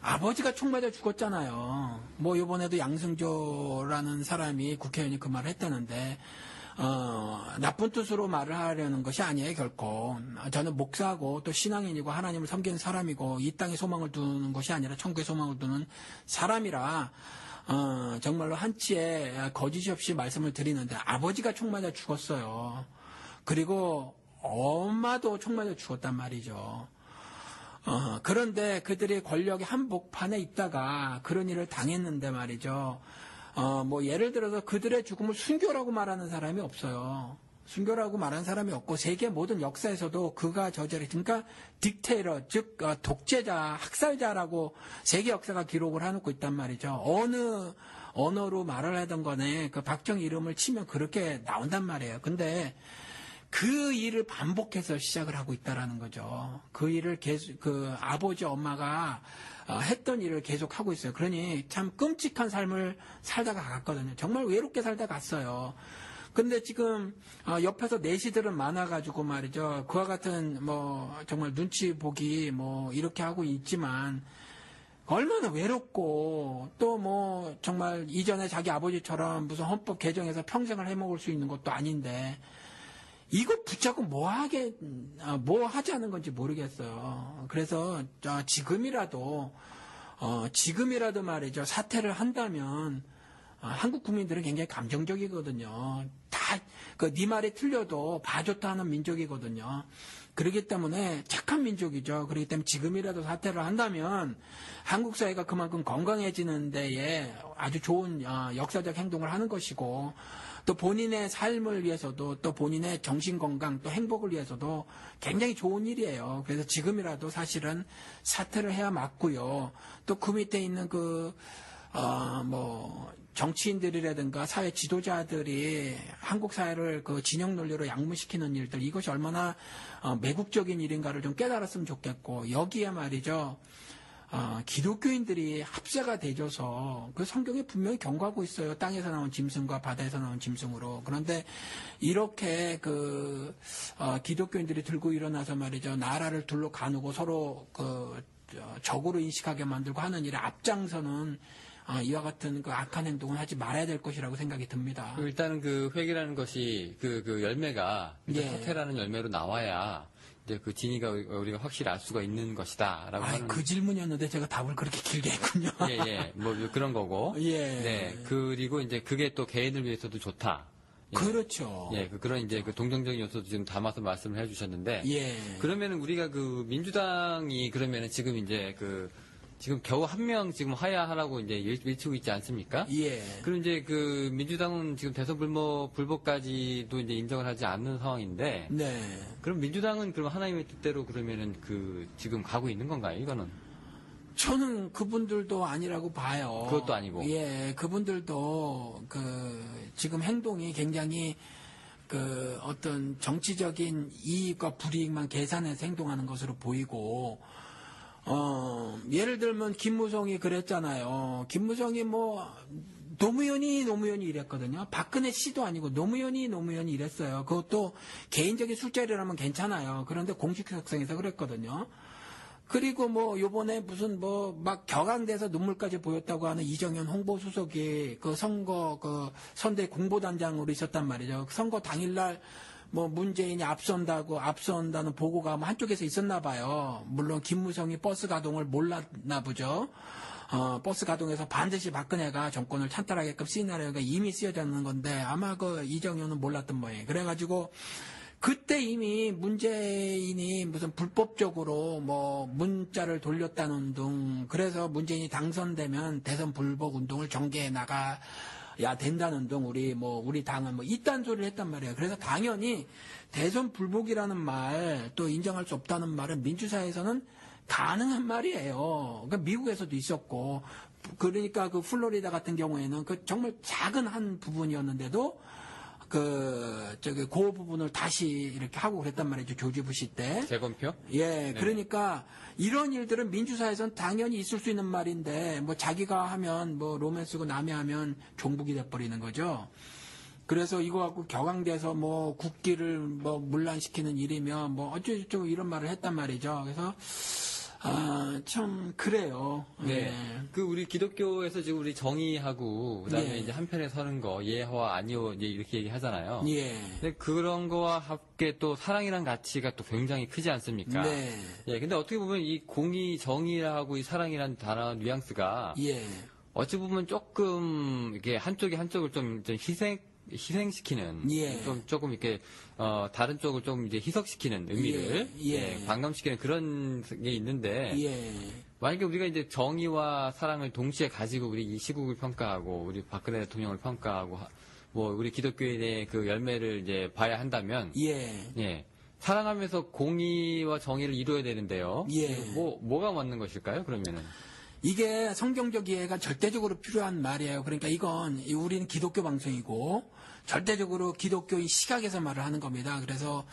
아버지가 총 맞아 죽었잖아요. 이번에도 양승조라는 사람이 국회의원이 그 말을 했다는데 나쁜 뜻으로 말을 하려는 것이 아니에요, 결코. 저는 목사고 또 신앙인이고 하나님을 섬기는 사람이고 이 땅에 소망을 두는 것이 아니라 천국에 소망을 두는 사람이라 정말로 한치의 거짓이 없이 말씀을 드리는데 아버지가 총 맞아 죽었어요. 그리고 엄마도 총 맞아 죽었단 말이죠. 그런데 그들이 권력의 한복판에 있다가 그런 일을 당했는데 말이죠. 예를 들어서 그들의 죽음을 순교라고 말하는 사람이 없어요. 순교라고 말하는 사람이 없고 세계 모든 역사에서도 그가 그러니까 딕테이터, 즉 독재자, 학살자라고 세계 역사가 기록을 해놓고 있단 말이죠. 어느 언어로 말을 하던 거네. 그 박정희 이름을 치면 그렇게 나온단 말이에요. 근데 그 일을 반복해서 시작을 하고 있다라는 거죠. 그 일을 계속 아버지 엄마가 했던 일을 계속 하고 있어요. 그러니 참 끔찍한 삶을 살다가 갔거든요. 정말 외롭게 살다 갔어요. 근데 지금 옆에서 내시들은 많아가지고 말이죠. 그와 같은 정말 눈치 보기 이렇게 하고 있지만 얼마나 외롭고 또 정말 이전에 자기 아버지처럼 무슨 헌법 개정해서 평생을 해먹을 수 있는 것도 아닌데 이거 붙잡고 뭐 하자는 건지 모르겠어요. 그래서 지금이라도 말이죠. 사퇴를 한다면 한국 국민들은 굉장히 감정적이거든요. 다 네 말이 틀려도 봐줬다 하는 민족이거든요. 그렇기 때문에 착한 민족이죠. 그렇기 때문에 지금이라도 사퇴를 한다면 한국 사회가 그만큼 건강해지는 데에 아주 좋은 역사적 행동을 하는 것이고 또 본인의 삶을 위해서도 또 본인의 정신건강 또 행복을 위해서도 굉장히 좋은 일이에요. 그래서 지금이라도 사실은 사퇴를 해야 맞고요. 또 그 밑에 있는 정치인들이라든가 사회 지도자들이 한국 사회를 진영 논리로 양분시키는 일들 이것이 얼마나 매국적인 일인가를 좀 깨달았으면 좋겠고 여기에 말이죠. 기독교인들이 합세가 되줘서 그 성경에 분명히 경고하고 있어요. 땅에서 나온 짐승과 바다에서 나온 짐승으로. 그런데 이렇게 기독교인들이 들고 일어나서 말이죠. 나라를 둘러 가누고 서로 적으로 인식하게 만들고 하는 일에 앞장서는 이와 같은 악한 행동은 하지 말아야 될 것이라고 생각이 듭니다. 일단은 회개라는 것이 그 열매가 사퇴라는 열매로 나와야 이제 그 진위가 우리가 확실히 알 수가 있는 것이다라고 하는. 그 질문이었는데 제가 답을 그렇게 길게 했군요. 예. 그런 거고. 예. 네. 그리고 이제 그게 또 개인을 위해서도 좋다. 예. 그렇죠. 예. 그런 이제 동정적인 요소도 지금 담아서 말씀을 해주셨는데. 예. 그러면은 우리가 민주당이 그러면은 지금 이제 지금 겨우 한 명 지금 하야하라고 이제 외치고 있지 않습니까? 예. 그럼 이제 민주당은 지금 대선 불모까지도 이제 인정을 하지 않는 상황인데. 네. 그럼 민주당은 그럼 하나님의 뜻대로 그러면은 지금 가고 있는 건가요? 이거는? 저는 그분들도 아니라고 봐요. 그것도 아니고. 예. 그분들도 지금 행동이 굉장히 어떤 정치적인 이익과 불이익만 계산해서 행동하는 것으로 보이고 예를 들면 김무성이 그랬잖아요. 김무성이 노무현이 이랬거든요. 박근혜 씨도 아니고 노무현이 이랬어요. 그것도 개인적인 술자리라면 괜찮아요. 그런데 공식 석상에서 그랬거든요. 그리고 요번에 무슨 막 격앙돼서 눈물까지 보였다고 하는 이정현 홍보수석이 선대 공보단장으로 있었단 말이죠. 선거 당일날 문재인이 앞선다는 보고가 한쪽에서 있었나 봐요. 물론 김무성이 버스 가동을 몰랐나 보죠. 버스 가동에서 반드시 박근혜가 정권을 찬탈하게끔 시나리오가 이미 쓰여져 있는 건데 아마 이정현은 몰랐던 모양이에요. 그래가지고 그때 이미 문재인이 무슨 불법적으로 뭐 문자를 돌렸다는 등 그래서 문재인이 당선되면 대선 불복 운동을 전개해 나가야 된다는 등 우리 당은 뭐 이딴 소리를 했단 말이에요. 그래서 당연히 대선 불복이라는 말 또 인정할 수 없다는 말은 민주사회에서는 가능한 말이에요. 그러니까 미국에서도 있었고 그러니까 그 플로리다 같은 경우에는 그 정말 작은 한 부분이었는데도 그 부분을 다시 이렇게 하고 그랬단 말이죠. 조지 부시 때. 재검표? 예, 그러니까 이런 일들은 민주사회에서는 당연히 있을 수 있는 말인데 뭐 자기가 하면 뭐 로맨스고 남이 하면 종북이 돼버리는 거죠. 그래서 이거 갖고 격앙돼서 뭐 국기를 뭐 문란시키는 일이면 뭐 어쩌고저쩌고 이런 말을 했단 말이죠. 그래서 참 그래요. 네. 예. 그 우리 기독교에서 지금 우리 정의하고 그다음에 예. 이제 한편에 서는 거 예와 아니오 이제 이렇게 얘기하잖아요. 예. 근데 그런 거와 함께 또 사랑이란 가치가 또 굉장히 크지 않습니까? 네. 예. 근데 어떻게 보면 이 공의, 정의하고 이 사랑이란 단어 뉘앙스가 예. 어찌 보면 조금 이게 한쪽이 한쪽을 좀 희생시키는 예. 좀 조금 이렇게 다른 쪽을 좀 이제 희석시키는 의미를 예. 반감시키는 그런 게 있는데 예. 만약에 우리가 이제 정의와 사랑을 동시에 가지고 우리 이 시국을 평가하고 우리 박근혜 대통령을 평가하고 뭐 우리 기독교인의 그 열매를 이제 봐야 한다면 예. 사랑하면서 공의와 정의를 이루어야 되는데요. 예. 뭐가 맞는 것일까요? 그러면은 이게 성경적 이해가 절대적으로 필요한 말이에요. 그러니까 이건 우리는 기독교 방송이고 절대적으로 기독교인 시각에서 말을 하는 겁니다. 그래서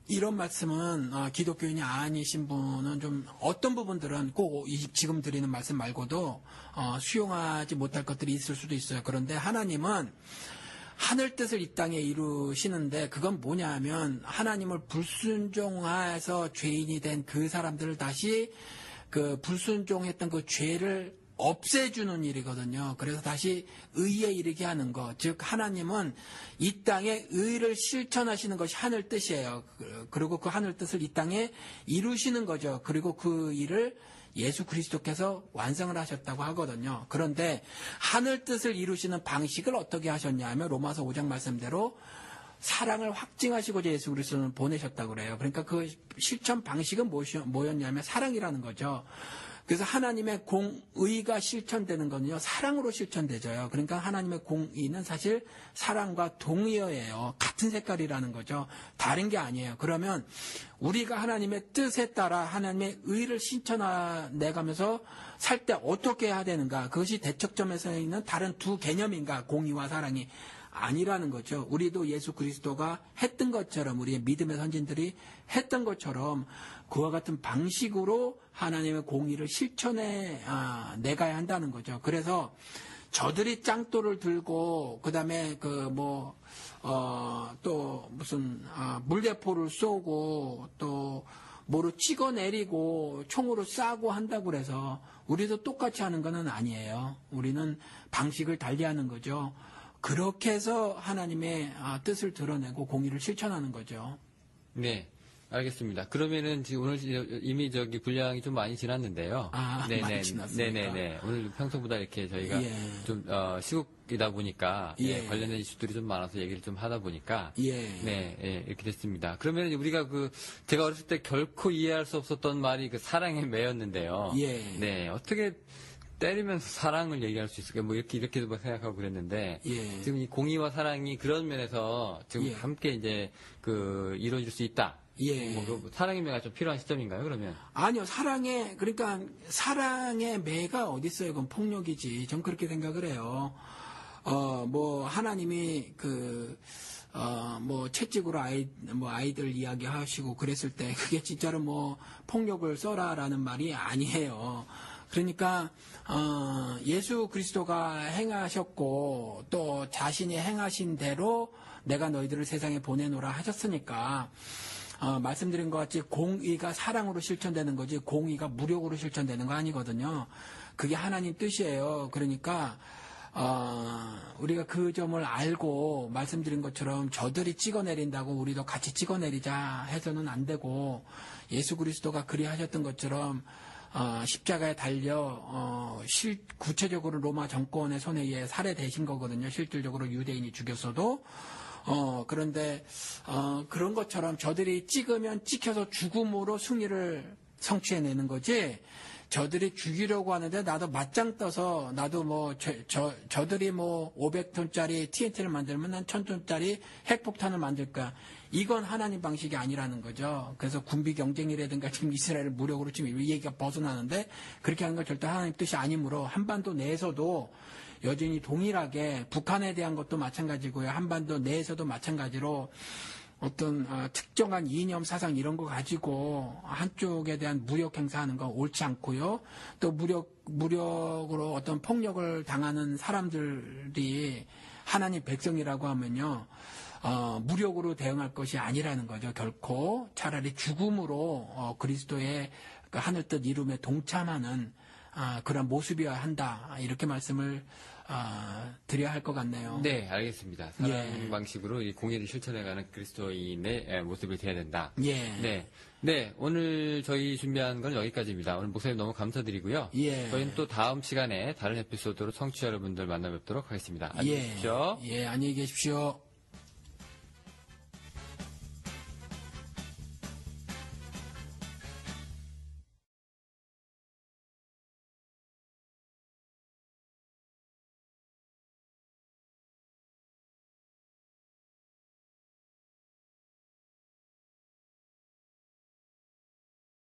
이런 말씀은 기독교인이 아니신 분은 좀 어떤 부분들은 꼭 지금 드리는 말씀 말고도 수용하지 못할 것들이 있을 수도 있어요. 그런데 하나님은 하늘 뜻을 이 땅에 이루시는데 그건 뭐냐 하면 하나님을 불순종해서 죄인이 된 그 사람들을 다시 그 불순종했던 그 죄를 없애주는 일이거든요. 그래서 다시 의에 이르게 하는 것. 즉 하나님은 이 땅에 의를 실천하시는 것이 하늘 뜻이에요. 그리고 그 하늘 뜻을 이 땅에 이루시는 거죠. 그리고 그 일을 예수 그리스도께서 완성을 하셨다고 하거든요. 그런데 하늘 뜻을 이루시는 방식을 어떻게 하셨냐 하면 로마서 5장 말씀대로 사랑을 확증하시고자 예수 그리스도는 보내셨다고 그래요. 그러니까 그 실천 방식은 뭐였냐면 사랑이라는 거죠. 그래서 하나님의 공의가 실천되는 거는요, 사랑으로 실천되져요. 그러니까 하나님의 공의는 사실 사랑과 동의어예요. 같은 색깔이라는 거죠. 다른 게 아니에요. 그러면 우리가 하나님의 뜻에 따라 하나님의 의를 실천해가면서 살 때 어떻게 해야 되는가? 그것이 대척점에서 있는 다른 두 개념인가? 공의와 사랑이. 아니라는 거죠. 우리도 예수 그리스도가 했던 것처럼 우리의 믿음의 선진들이 했던 것처럼 그와 같은 방식으로 하나님의 공의를 실천해 내가야 한다는 거죠. 그래서 저들이 짱돌을 들고 그다음에 또 무슨 물대포를 쏘고 또 뭐로 찍어내리고 총으로 쏴고 한다고 그래서 우리도 똑같이 하는 건 아니에요. 우리는 방식을 달리하는 거죠. 그렇게 해서 하나님의 뜻을 드러내고 공의를 실천하는 거죠. 네, 알겠습니다. 그러면은 지금 오늘 이미 분량이 좀 많이 지났는데요. 많이 지났습니까? 네네네. 오늘 평소보다 이렇게 저희가 좀 시국이다 보니까 관련된 이슈들이 좀 많아서 얘기를 좀 하다 보니까 이렇게 됐습니다. 그러면 우리가 제가 어렸을 때 결코 이해할 수 없었던 말이 그 사랑의 매였는데요. 네, 어떻게 때리면서 사랑을 얘기할 수 있을까? 뭐 이렇게도 생각하고 그랬는데 지금 이 공의와 사랑이 그런 면에서 지금 함께 이제 이루어질 수 있다. 사랑의 매가 좀 필요한 시점인가요? 그러면 아니요, 그러니까 사랑의 매가 어디 있어요? 그건 폭력이지. 전 그렇게 생각을 해요. 하나님이 채찍으로 아이들 이야기하시고 그랬을 때 그게 진짜로 폭력을 써라라는 말이 아니에요. 그러니까 예수 그리스도가 행하셨고 또 자신이 행하신 대로 내가 너희들을 세상에 보내노라 하셨으니까 말씀드린 것 같이 공의가 사랑으로 실천되는 거지 공의가 무력으로 실천되는 거 아니거든요. 그게 하나님 뜻이에요. 그러니까 우리가 그 점을 알고 말씀드린 것처럼 저들이 찍어내린다고 우리도 같이 찍어내리자 해서는 안 되고 예수 그리스도가 그리하셨던 것처럼 십자가에 달려 구체적으로 로마 정권의 손에 의해 살해되신 거거든요. 실질적으로 유대인이 죽였어도 그런데 그런 것처럼 저들이 찍으면 찍혀서 죽음으로 승리를 성취해내는 거지. 저들이 죽이려고 하는데 나도 맞짱 떠서 나도 뭐 저들이 뭐 500톤짜리 TNT를 만들면 난 1000톤짜리 핵폭탄을 만들 거야. 이건 하나님 방식이 아니라는 거죠. 그래서 군비 경쟁이라든가 지금 이스라엘을 무력으로 지금 이 얘기가 벗어나는데 그렇게 하는 건 절대 하나님 뜻이 아니므로 한반도 내에서도 여전히 동일하게 북한에 대한 것도 마찬가지고요. 한반도 내에서도 마찬가지로 어떤 특정한 이념 사상 이런 거 가지고 한쪽에 대한 무력 행사하는 건 옳지 않고요. 또 무력으로 어떤 폭력을 당하는 사람들이 하나님 백성이라고 하면요. 무력으로 대응할 것이 아니라는 거죠. 결코 차라리 죽음으로 그리스도의 그 하늘뜻 이룸에 동참하는 그런 모습이어야 한다. 이렇게 말씀을 드려야 할 것 같네요. 네, 알겠습니다. 사랑 예. 방식으로 이 공의를 실천해가는 그리스도인의 모습을 돼야 된다. 예. 네, 오늘 저희 준비한 건 여기까지입니다. 오늘 목사님 너무 감사드리고요. 예. 저희는 또 다음 시간에 다른 에피소드로 청취자 여러분들 만나 뵙도록 하겠습니다. 안녕히 계십시오. 예, 안녕히 계십시오.